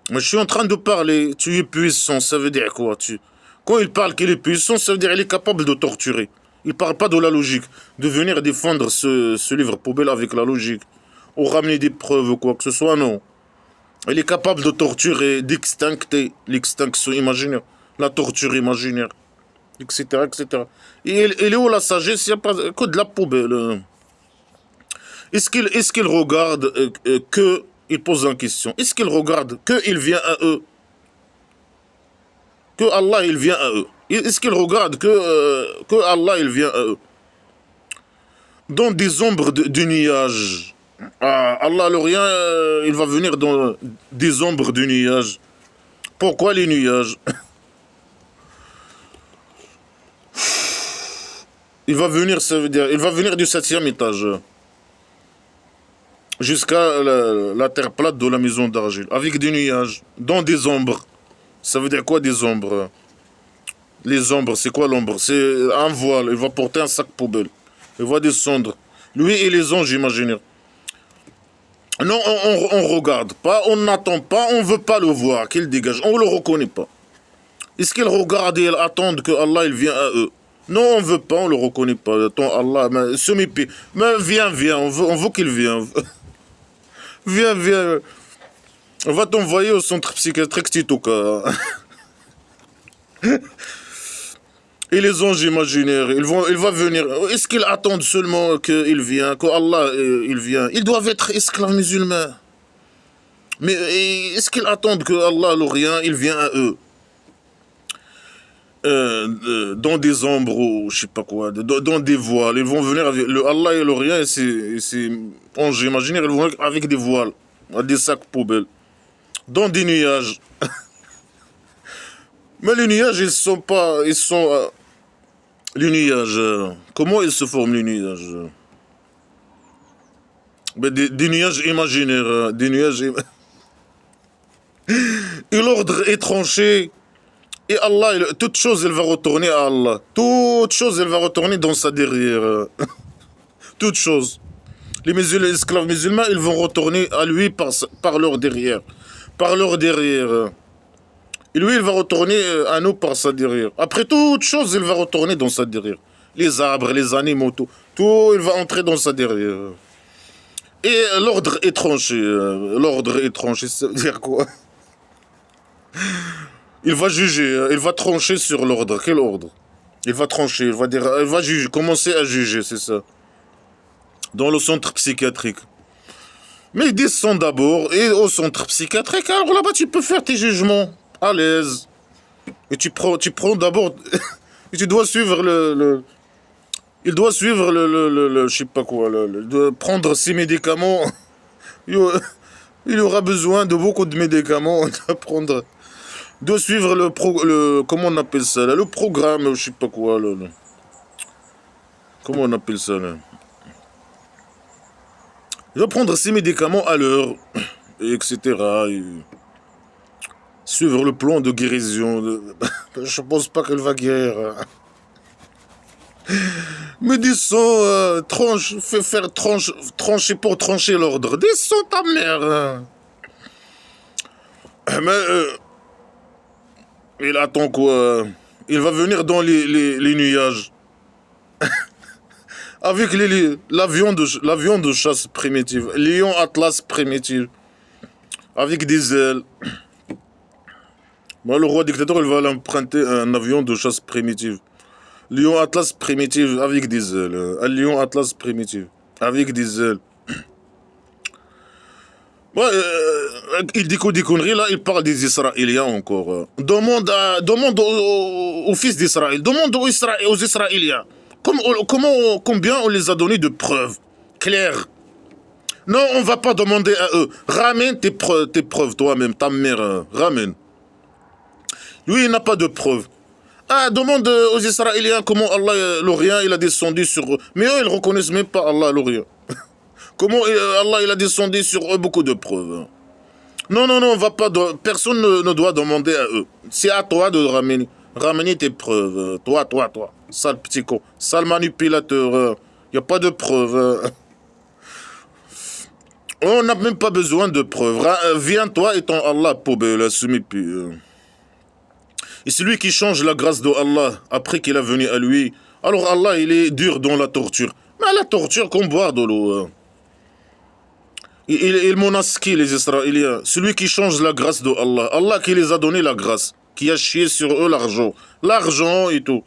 Mais je suis en train de parler, tu es puissant, ça veut dire quoi? Quand il parle qu'il est puissant, ça veut dire qu'il est capable de torturer. Il ne parle pas de la logique. De venir défendre ce livre poubelle avec la logique. Ou ramener des preuves ou quoi que ce soit, non. Il est capable de torturer, d'extincter l'extinction imaginaire, la torture imaginaire, etc. etc. Et il est où la sagesse? Il n'y a pas que de la poubelle. Est-ce qu'il regarde que... Il pose une question. Est-ce qu'il regarde qu'il vient à eux? Que Allah, il vient à eux. Est-ce qu'il regarde que Allah, il vient à eux? Dans des ombres de nuages. Allah, l'Orient, il va venir dans des ombres de nuages. Pourquoi les nuages? Il va venir, ça veut dire, il va venir du 7e étage. Jusqu'à la terre plate de la maison d'argile, avec des nuages, dans des ombres. Ça veut dire quoi des ombres? Les ombres, c'est quoi l'ombre? C'est un voile, il va porter un sac poubelle. Il va descendre. Lui et les anges imaginaires. Non, on regarde pas, on n'attend pas, on veut pas le voir, qu'il dégage, on le reconnaît pas. Est-ce qu'ils regardent et ils attendent que Allah il vient à eux? Non, on veut pas, on le reconnaît pas. Attends, Allah, mais, mais viens, on veut qu'il vienne. Viens. On va t'envoyer au centre psychiatrique Titoka. Et les anges imaginaires, il va venir. Est-ce qu'ils attendent seulement qu'il vienne, qu'Allah il vient? Ils doivent être esclaves musulmans. Mais est-ce qu'ils attendent que Allah, l'Orient, il vient à eux? Dans des ombres ou je sais pas quoi, dans des voiles. Ils vont venir avec Allah et l'Orient et ses anges imaginaires, ils vont venir avec des voiles, des sacs poubelles, dans des nuages. Mais les nuages, ils sont pas. Les nuages. Comment ils se forment les nuages? Ben, des nuages imaginaires. Des nuages. Et l'ordre est tranché. Et Allah, toute chose, elle va retourner à Allah. Toute chose, elle va retourner dans sa derrière. Toute chose. Les esclaves musulmans, ils vont retourner à lui par leur derrière. Par leur derrière. Et lui, il va retourner à nous par sa derrière. Après toute chose, il va retourner dans sa derrière. Les arbres, les animaux, tout il va entrer dans sa derrière. Et l'ordre est tranché. L'ordre est tranché, ça veut dire quoi? Il va juger, il va trancher sur l'ordre. Quel ordre? Il va trancher, il va dire, il va juger, commencer à juger, c'est ça. Dans le centre psychiatrique. Mais ils descendent d'abord, et au centre psychiatrique, alors là-bas tu peux faire tes jugements à l'aise. Et tu prends d'abord, et tu dois suivre il doit suivre je sais pas quoi, de prendre ses médicaments. Il aura besoin de beaucoup de médicaments, de prendre, de suivre comment on appelle ça là, le programme, je sais pas quoi, comment on appelle ça là. Il doit prendre ses médicaments à l'heure, etc. Et suivre le plan de guérison. Je pense pas qu'elle va guérir. Mais descends, tranche, fais faire trancher pour trancher l'ordre. Descends ta mère. Mais il attend quoi? Il va venir dans les nuages. Avec l'avion de chasse primitive. Lion Atlas primitif. Avec des ailes. Moi, le roi dictateur, il va l'emprunter un avion de chasse primitive. Lion Atlas primitif avec des ailes. Un lion Atlas primitif. Avec des ailes. Ouais, il dit des conneries, là, il parle des Israéliens encore. Demande aux fils d'Israël, demande aux Israéliens. Combien on les a donné de preuves claires? Non, on va pas demander à eux. Ramène tes preuves toi-même, ta mère, ramène. Lui, il n'a pas de preuves. Ah, demande aux Israéliens comment Allah, l'Orient, il a descendu sur eux. Mais eux, ils ne reconnaissent même pas Allah, l'Orient. Comment Allah, il a descendu sur eux beaucoup de preuves. Non, on va pas. Personne ne doit demander à eux. C'est à toi de ramener tes preuves. Toi. Sale petit con. Sale manipulateur. Il n'y a pas de preuves. On n'a même pas besoin de preuves. Viens, toi et ton Allah, poubelle, semi-pi. Et celui qui change la grâce de Allah après qu'il est venu à lui, alors Allah, il est dur dans la torture. Mais la torture, comme boire de l'eau. Il menace qui, les Israéliens? Celui qui change la grâce de Allah. Allah qui les a donné la grâce. Qui a chié sur eux l'argent. L'argent et tout.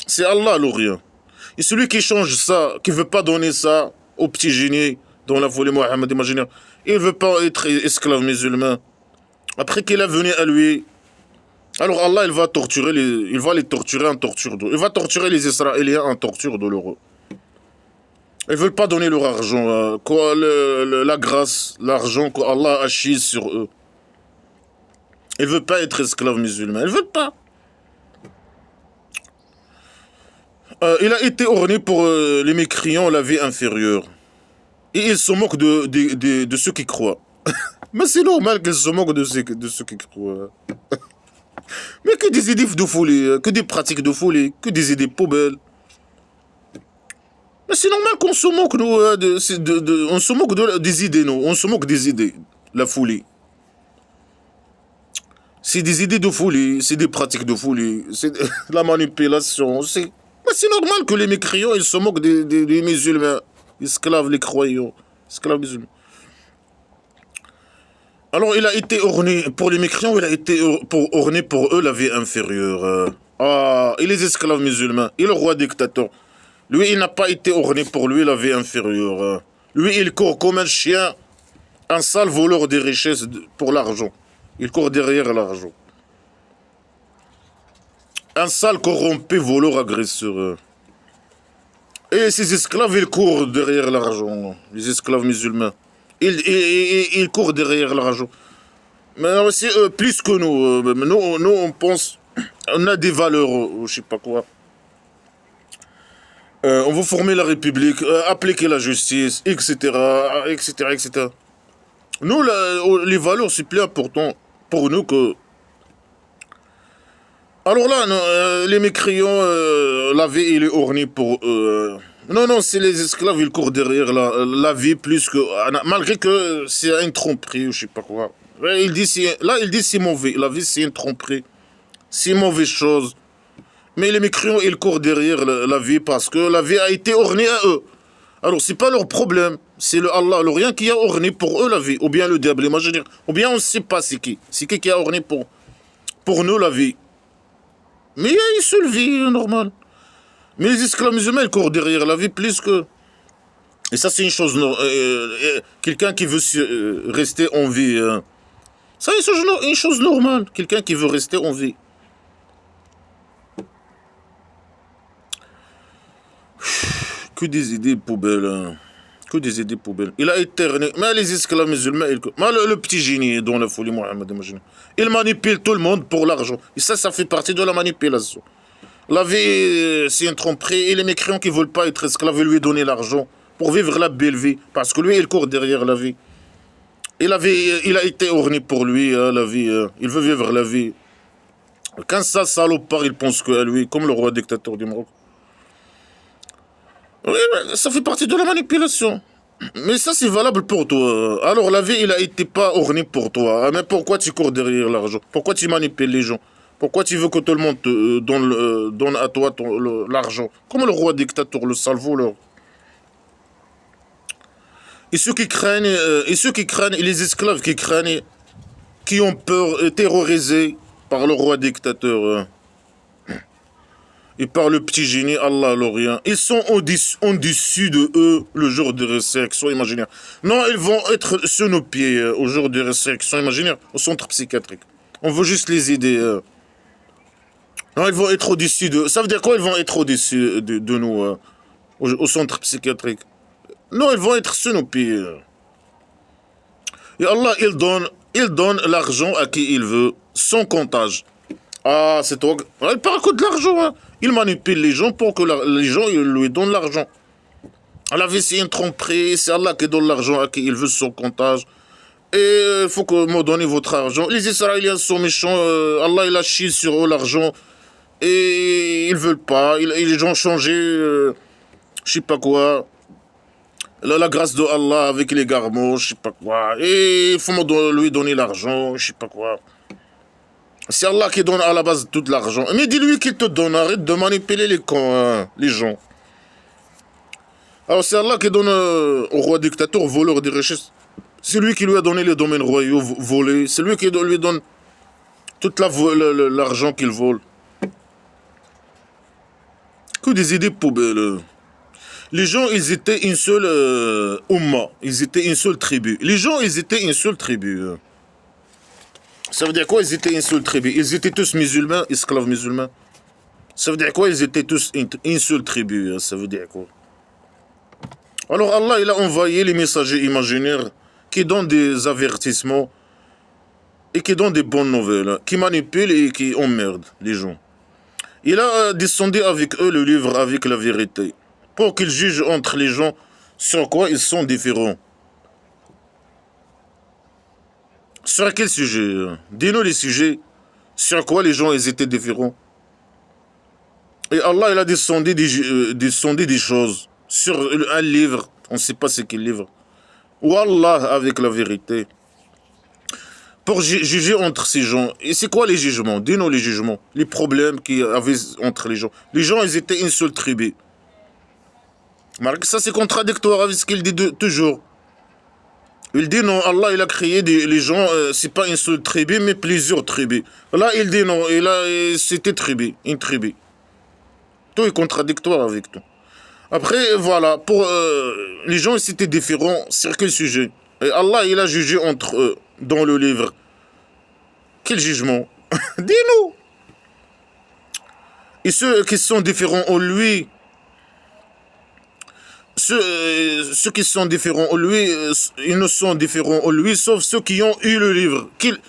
C'est Allah, l'Orient. Et celui qui change ça, qui ne veut pas donner ça au petit génie dans la folie Mohammed, imaginaire, il ne veut pas être esclave musulman. Après qu'il est venu à lui, alors Allah, il va les torturer en torture d'eau. Il va torturer les Israéliens en torture de l'euro. Ils ne veulent pas donner leur argent. La grâce, l'argent qu'Allah a chié sur eux. Ils ne veulent pas être esclaves musulmans. Ils ne veulent pas. Il a été orné pour les mécréants la vie inférieure. Et il se moque de ceux qui croient. Mais c'est normal qu'il se moque de ceux qui croient. Mais que des idées de folie, que des pratiques de folie, que des idées poubelles. Mais c'est normal qu'on se moque, nous, on se moque des idées, nous. On se moque des idées, la folie. C'est des idées de folie, c'est des pratiques de folie, c'est la manipulation. Mais c'est normal que les mécréants, ils se moquent des musulmans, esclaves, les croyants, esclaves musulmans. Alors, il a été orné, pour les mécréants, il a été orné pour eux la vie inférieure. Et les esclaves musulmans, et le roi dictateur. Lui, il n'a pas été orné pour lui la vie inférieure. Lui, il court comme un chien, un sale voleur des richesses pour l'argent. Il court derrière l'argent. Un sale corrompu, voleur, agresseur. Et ces esclaves, ils courent derrière l'argent. Les esclaves musulmans. Ils courent derrière l'argent. Mais aussi, plus que nous. Nous, on pense... On a des valeurs, je sais pas quoi. On veut former la République, appliquer la justice, etc., etc., etc. Nous, les valeurs, c'est plus important pour nous que... Alors là, les mécréants, la vie, il est ornée pour eux. Non, c'est les esclaves, ils courent derrière la vie plus que... Malgré que c'est une tromperie, ou je sais pas quoi. Il dit c'est mauvais, la vie, c'est une tromperie. C'est une mauvaise chose. Mais les mécréants, ils courent derrière la vie parce que la vie a été ornée à eux. Alors, c'est pas leur problème. C'est le Allah, le rien qui a orné pour eux la vie. Ou bien le diable imaginaire. Ou bien on ne sait pas c'est qui. C'est qui a orné pour nous la vie. Mais il y a une seule vie normale. Mais les esclaves musulmans, ils courent derrière la vie plus que... Et ça, c'est une chose... quelqu'un qui veut rester en vie... ça, c'est une chose normale. Quelqu'un qui veut rester en vie. Que des idées poubelles. Hein. Que des idées poubelles. Il a éterné. Mais les esclaves musulmans, le petit génie dans la folie, Mohamed, imagine. Il manipule tout le monde pour l'argent. Et ça fait partie de la manipulation. La vie, c'est une tromperie. Et les mécréants qui ne veulent pas être esclaves, lui donner l'argent pour vivre la belle vie. Parce que lui, il court derrière la vie. Et la vie, il a été orné pour lui, la vie. Il veut vivre la vie. Quand ça salopard, il pense qu'à lui, comme le roi dictateur du Maroc. Oui, ça fait partie de la manipulation. Mais ça, c'est valable pour toi. Alors, la vie, il a été pas orné pour toi. Mais pourquoi tu cours derrière l'argent? Pourquoi tu manipules les gens? Pourquoi tu veux que tout le monde te donne à toi l'argent? Comme le roi dictateur, le sale voleur. Et ceux qui craignent, et les esclaves qui craignent, qui ont peur, terrorisés par le roi dictateur. Et par le petit génie, Allah l'Orient. Ils sont au-dessus de eux le jour de résurrection imaginaire. Non, ils vont être sur nos pieds au jour de résurrection imaginaire, au centre psychiatrique. On veut juste les aider. Non, ils vont être au-dessus de... Ça veut dire quoi, ils vont être au-dessus de nous, au centre psychiatrique? Non, ils vont être sur nos pieds. Et Allah, il donne l'argent à qui il veut, sans comptage. Ah, c'est toi. Il parle que de l'argent. Hein. Il manipule les gens pour que les gens lui donnent l'argent. La vie, c'est une tromperie. C'est Allah qui donne l'argent à qui il veut sans comptage. Et il faut que me donnez votre argent. Les Israéliens sont méchants. Allah, il a chié sur eux l'argent. Et ils veulent pas. Ils ont changé, je sais pas quoi. La grâce de Allah avec les garmots, je sais pas quoi. Et il faut lui donner l'argent, je sais pas quoi. C'est Allah qui donne à la base tout l'argent. Mais dis-lui qu'il te donne. Arrête de manipuler les gens. Alors c'est Allah qui donne au roi dictateur, voleur des richesses. C'est lui qui lui a donné les domaines royaux volés. C'est lui qui lui donne toute l'argent qu'il vole. Que des idées poubelles. Les gens, ils étaient une seule umma. Ils étaient une seule tribu. Les gens, ils étaient une seule tribu. Ça veut dire quoi, ils étaient une seule tribu? Ils étaient tous musulmans, esclaves musulmans. Ça veut dire quoi, ils étaient tous une seule tribu? Ça veut dire quoi? Alors Allah, il a envoyé les messagers imaginaires qui donnent des avertissements et qui donnent des bonnes nouvelles, qui manipulent et qui emmerdent les gens. Il a descendu avec eux le livre avec la vérité, pour qu'ils jugent entre les gens sur quoi ils sont différents. Sur quel sujet? Dis-nous les sujets. Sur quoi les gens ils étaient différents. Et Allah, il a descendu des choses. Sur un livre. On ne sait pas c'est quel livre. Ou Allah avec la vérité. Pour juger entre ces gens. Et c'est quoi les jugements? Dis-nous les jugements. Les problèmes qu'il y avait entre les gens. Les gens, ils étaient une seule tribu. Ça, c'est contradictoire avec ce qu'il dit toujours. Il dit non, Allah il a créé les gens, c'est pas une seule tribu, mais plusieurs tribus. Là, il dit non, et là, c'était tribu, une tribu. Tout est contradictoire avec tout. Après, voilà, pour les gens, c'était différent sur quel sujet? Et Allah, il a jugé entre eux, dans le livre. Quel jugement? Dis-nous. Et ceux qui sont différents en lui, ceux qui sont différents en lui, ils ne sont différents en lui, sauf ceux qui ont eu le livre. Il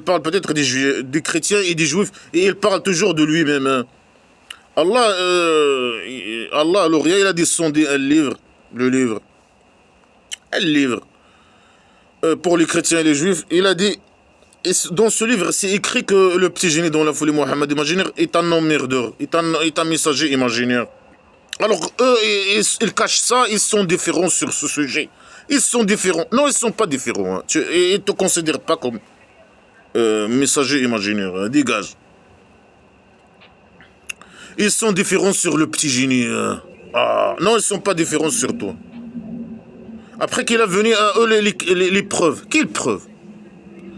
parle peut-être des chrétiens et des juifs, et il parle toujours de lui-même. Hein. Allah, l'Orient, il a descendu un livre, un livre, pour les chrétiens et les juifs. Il a dit, et dans ce livre, c'est écrit que le petit génie dans la folie Mohammed imaginaire est un emmerdeur, est un messager imaginaire. Alors, eux, ils cachent ça, ils sont différents sur ce sujet. Ils sont différents. Non, ils ne sont pas différents. Hein. Ils ne te considèrent pas comme messager imaginaire. Hein. Dégage. Ils sont différents sur le petit génie. Hein. Ah, non, ils ne sont pas différents sur toi. Après qu'il a venu à eux les preuves. Quelles preuves?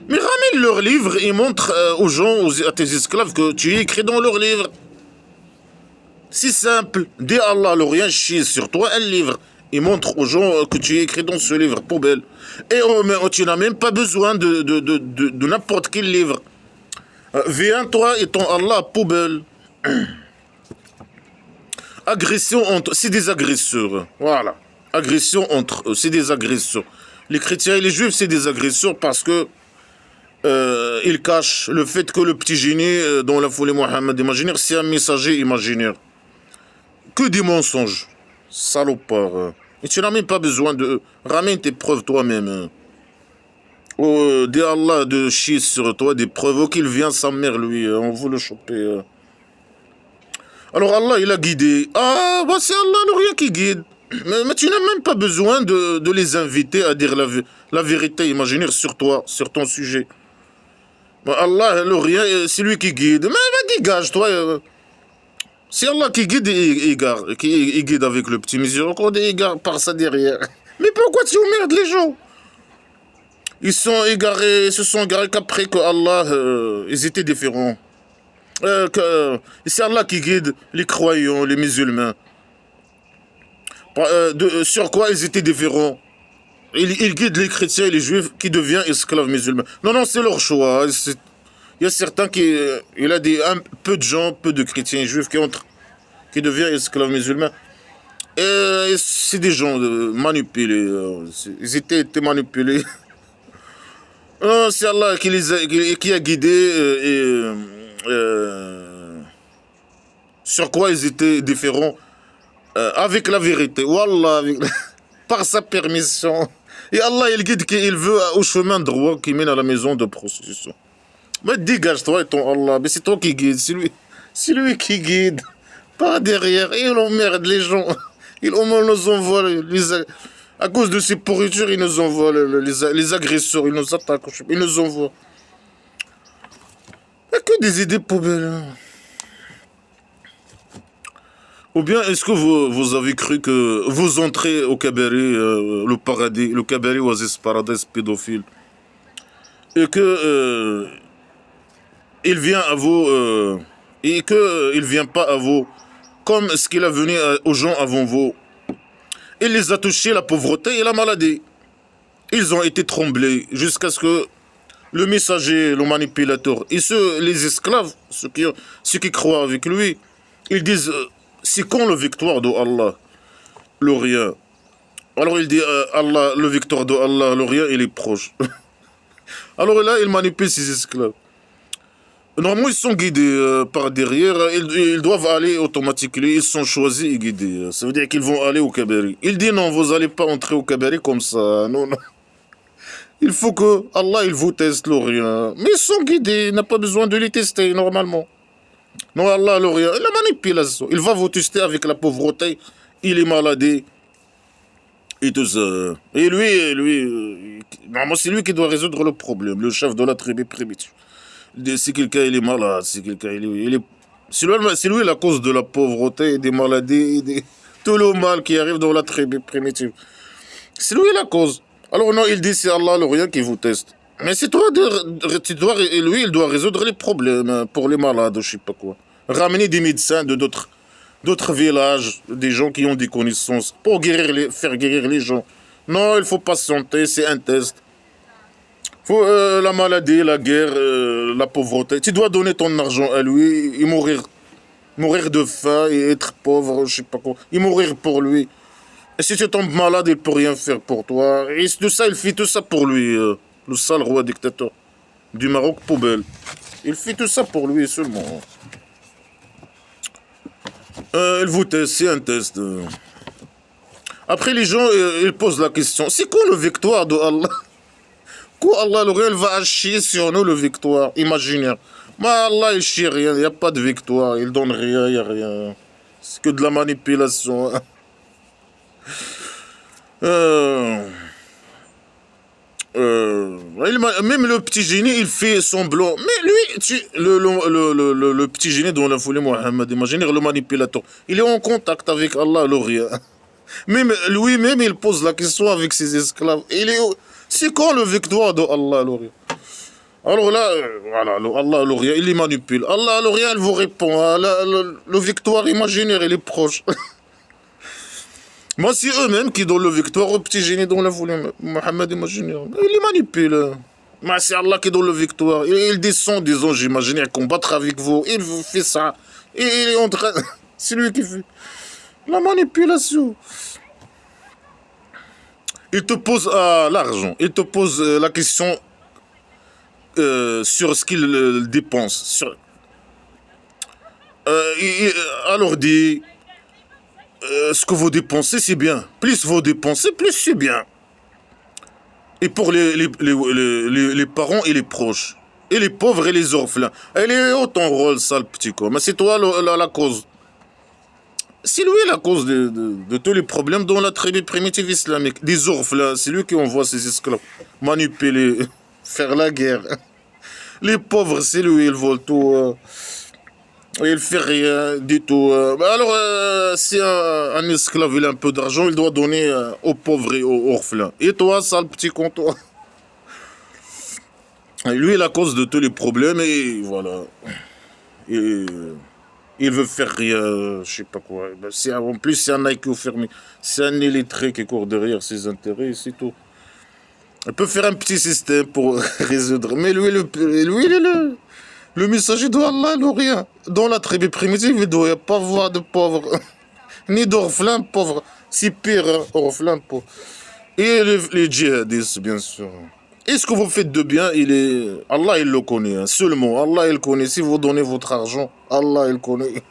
Mais ramène leurs livres et montre aux gens, à tes esclaves, que tu es écrit dans leurs livres. Si simple. Dis à Allah, le rien chie sur toi un livre. Et montre aux gens que tu es écrit dans ce livre, poubelle. Et tu n'as même pas besoin de n'importe quel livre. Viens, toi et ton Allah, poubelle. Agression entre... C'est des agresseurs. Voilà. Agression entre eux, c'est des agresseurs. Les chrétiens et les juifs, c'est des agresseurs parce que ils cachent le fait que le petit génie dans la folie Mohammed imaginaire, c'est un messager imaginaire. Que des mensonges. Salopard. Et tu n'as même pas besoin de... Ramène tes preuves toi-même. Oh, dis à Allah de chier sur toi des preuves. Oh, qu'il vient sa mère, lui. On veut le choper. Alors Allah, il a guidé. Ah, bah c'est Allah le rien qui guide. Mais tu n'as même pas besoin de les inviter à dire la vérité imaginaire sur toi, sur ton sujet. Bah Allah, le rien, c'est lui qui guide. Mais dégage, toi. C'est Allah qui guide et égare, qui guide avec le petit miséricorde et égare par ça derrière. Mais pourquoi tu emmerdes les gens? Ils sont égarés, se sont égarés qu'après que Allah, ils étaient différents. C'est Allah qui guide les croyants, les musulmans. Sur quoi ils étaient différents? Il guide les chrétiens et les juifs qui deviennent esclaves musulmans. Non, non, c'est leur choix. Il y a certains qui... Il y a un peu de gens, peu de chrétiens et juifs qui deviennent esclaves musulmans. Et c'est des gens manipulés. Ils étaient manipulés. C'est Allah qui a guidé sur quoi ils étaient différents avec la vérité. Wallah, par sa permission. Et Allah, il guide qui il veut au chemin droit qui mène à la maison de prostitution. Mais dégage-toi et ton Allah. Mais c'est toi qui guide. C'est lui qui guide. Pas derrière. Et il emmerde les gens. Il nous envoie à cause de ces pourritures, il nous envoie les agresseurs. Ils nous attaquent. Ils nous envoient. Il n'y a que des idées poubelles. Ou bien est-ce que vous avez cru que vous entrez au cabaret, le paradis, le cabaret Oasis Paradise pédophile, et que il vient à vous, et que il vient pas à vous, comme ce qu'il a venu aux gens avant vous. Il les a touchés, la pauvreté et la maladie. Ils ont été tremblés jusqu'à ce que le messager, le manipulateur, et les esclaves, ceux qui croient avec lui, ils disent c'est quand la victoire d'Allah, le rien. Alors il dit Allah, le victoire d'Allah, le rien, il est proche. Alors là, il manipule ses esclaves. Normalement, ils sont guidés par derrière. Ils doivent aller automatiquement. Ils sont choisis et guidés. Ça veut dire qu'ils vont aller au cabaret. Il dit non, vous n'allez pas entrer au cabaret comme ça. Non, non. Il faut que Allah, il vous teste le rien. Mais ils sont guidés. Il n'a pas besoin de les tester normalement. Non, Allah, le rien. La manipulation. Il va vous tester avec la pauvreté. Il est maladie. Et tout ça. Et lui, normalement, c'est lui qui doit résoudre le problème. Le chef de la tribu primitive. Si quelqu'un il est malade, si quelqu'un c'est lui la cause de la pauvreté, des maladies, tout le mal qui arrive dans la tribu primitive. C'est lui la cause. Alors non, il dit c'est Allah le rien qui vous teste. Mais c'est toi, et lui, il doit résoudre les problèmes pour les malades, je sais pas quoi. Ramener des médecins d'autres villages, des gens qui ont des connaissances, pour faire guérir les gens. Non, il faut patienter, c'est un test. Faut la maladie, la guerre, la pauvreté. Tu dois donner ton argent à lui et mourir de faim et être pauvre, je sais pas quoi. Et mourir pour lui. Et si tu tombes malade, il peut rien faire pour toi. Et tout ça, il fait tout ça pour lui, le sale roi dictateur du Maroc, poubelle. Il fait tout ça pour lui seulement. Il vous teste, c'est un test. Après, les gens, ils posent la question, c'est quoi la victoire de Allah? Quoi, Allah, le réel va chier sur nous, le victoire imaginaire. Mais Allah, il chie rien, il n'y a pas de victoire, il donne rien, il n'y a rien. C'est que de la manipulation. Même le petit génie, il fait semblant. Mais lui, le petit génie dont la folie Mohammed, imagine le manipulateur. Il est en contact avec Allah, l'Orient. Même lui-même, il pose la question avec ses esclaves. C'est quand le victoire de Allah, l'Orient? Alors là, voilà, Allah, l'Orient, il les manipule. Allah, l'Orient, il vous répond. Le victoire imaginaire, il est proche. Moi, c'est eux-mêmes qui donnent le victoire au petit génie dont la folie Mohammed, imaginaire. Il les manipule. Mais c'est Allah qui donne le victoire. Il descend des anges imaginaires combattre avec vous. Il vous fait ça. Et il est en train. C'est lui qui fait la manipulation. Il te pose l'argent. Il te pose la question sur ce qu'il dépense. Alors dit, ce que vous dépensez, c'est bien. Plus vous dépensez, plus c'est bien. Et pour les parents et les proches. Et les pauvres et les orphelins. Elle est haut ton rôle, sale petit con. Mais c'est toi la cause. C'est lui la cause de tous les problèmes dans la tribu primitive islamique. Des orphelins, c'est lui qui envoie ses esclaves manipuler, faire la guerre. Les pauvres, c'est lui, il vole tout. Il fait rien du tout. Alors, si un esclave il a un peu d'argent, il doit donner aux pauvres et aux orphelins. Et toi, sale petit con, toi. Lui est la cause de tous les problèmes et voilà. Et, il veut faire rien, je sais pas quoi. En plus, c'est un IQ fermé. C'est un illettré qui court derrière ses intérêts, c'est tout. Il peut faire un petit système pour résoudre. Mais lui, il est le messager de Allah, l'Orient. Dans la tribu primitive, il ne doit pas avoir de pauvres. Ni d'orphelins pauvres. C'est pire, hein, orphelins pauvres. Et les djihadistes, bien sûr. Et ce que vous faites de bien, Allah, il le connaît. Hein. Seulement, Allah, il connaît. Si vous donnez votre argent, Allah, il connaît.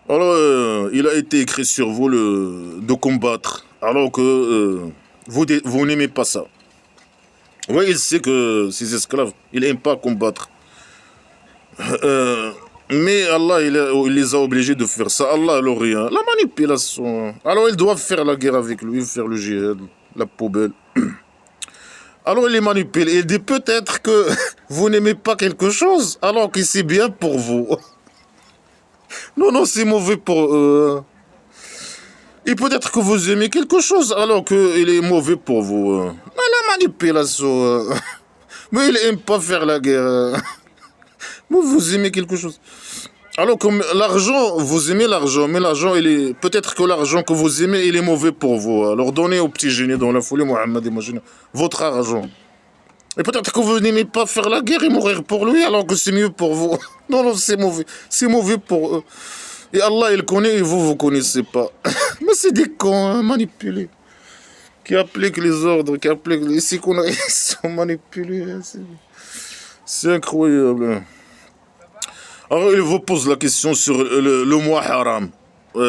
Alors, il a été écrit sur vous de combattre. Alors que vous n'aimez pas ça. Oui, il sait que ces esclaves, il n'aime pas combattre. Mais Allah, il les a obligés de faire ça. Allah, l'Orient. La manipulation. Alors, ils doivent faire la guerre avec lui, faire le djihad, la poubelle. Alors il les manipule. Il dit peut-être que vous n'aimez pas quelque chose alors que c'est bien pour vous. Non, non, c'est mauvais pour eux. Et peut-être que vous aimez quelque chose alors qu'il est mauvais pour vous. La manipulation. Mais il n'aime pas faire la guerre. Mais vous aimez quelque chose. Alors que l'argent, vous aimez l'argent, mais l'argent, peut-être que l'argent que vous aimez, il est mauvais pour vous. Alors donnez au petit génie dans la folie, Mohammed, imaginez, votre argent. Et peut-être que vous n'aimez pas faire la guerre et mourir pour lui, alors que c'est mieux pour vous. Non, non, c'est mauvais. C'est mauvais pour eux. Et Allah, il connaît et vous, vous connaissez pas. Mais c'est des cons, hein, manipulés. Qui appliquent les ordres, qui appliquent les... Ils sont manipulés. Hein, c'est incroyable. Hein. Alors, il vous pose la question sur le mois haram.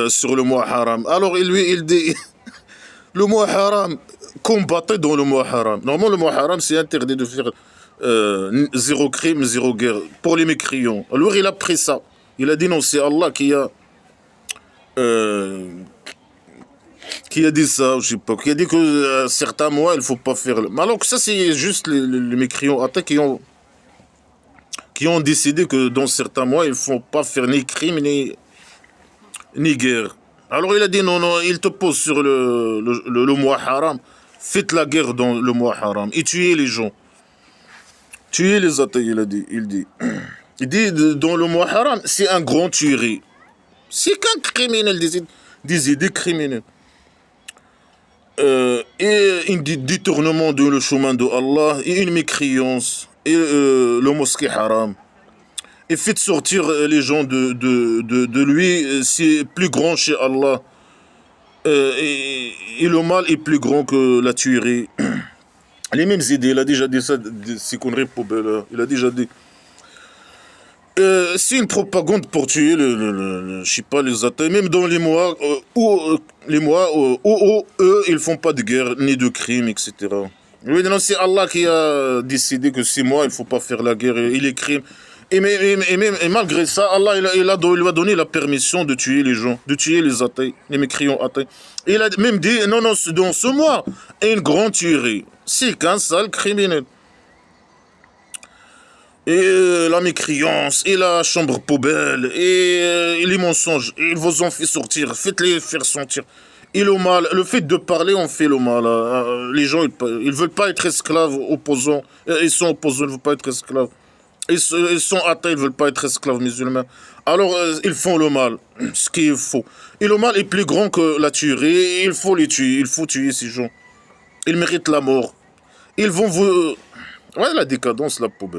Sur le mois haram. Alors, lui, il dit... Le mois haram, combattez dans le mois haram. Normalement, le mois haram, c'est interdit de faire zéro crime, zéro guerre. Pour les mécréants. Alors, il a pris ça. Il a dit non, c'est Allah qui a dit ça, je sais pas, qui a dit que certains mois, il ne faut pas faire... Alors que ça, c'est juste les mécréants athées qui ont décidé que dans certains mois, ils ne font pas faire ni crime, ni guerre. Alors il a dit non, non, il te pose sur le mois haram. Faites la guerre dans le mois haram et tuez les gens. Tuez les athées, il a dit. Il dit dans le mois haram, c'est un grand tuerie. C'est qu'un criminel, des idées criminelles. Et un détournement de le chemin de Allah et une mécréance et le mosquée haram. Et faites sortir les gens de lui, c'est plus grand chez Allah. Et le mal est plus grand que la tuerie. Les mêmes idées, il a déjà dit ça, ces conneries poubelles. Il a déjà dit. C'est une propagande pour tuer je sais pas, les athées, même dans les mois où eux, ils font pas de guerre, ni de crime, etc. Oui, non, c'est Allah qui a décidé que 6 mois, il faut pas faire la guerre et les crimes. Et malgré ça, Allah il lui a donné la permission de tuer les gens, de tuer les athées, les mécréants athées. Et il a même dit, non, non, dans ce mois, une grande tuerie. C'est qu'un sale criminel. Et la mécréance, et la chambre poubelle, et les mensonges, et ils vous ont fait sortir, faites-les faire sentir. Et le mal, le fait de parler, on fait le mal. Les gens, ils veulent pas être esclaves opposants. Ils sont opposants, ils ne veulent pas être esclaves. Ils sont athées, ils ne veulent pas être esclaves musulmans. Alors, ils font le mal, ce qui est faux. Et le mal est plus grand que la tuerie. Il faut les tuer, il faut tuer ces gens. Ils méritent la mort. Ils vont vous... Ouais, la décadence, la poubelle.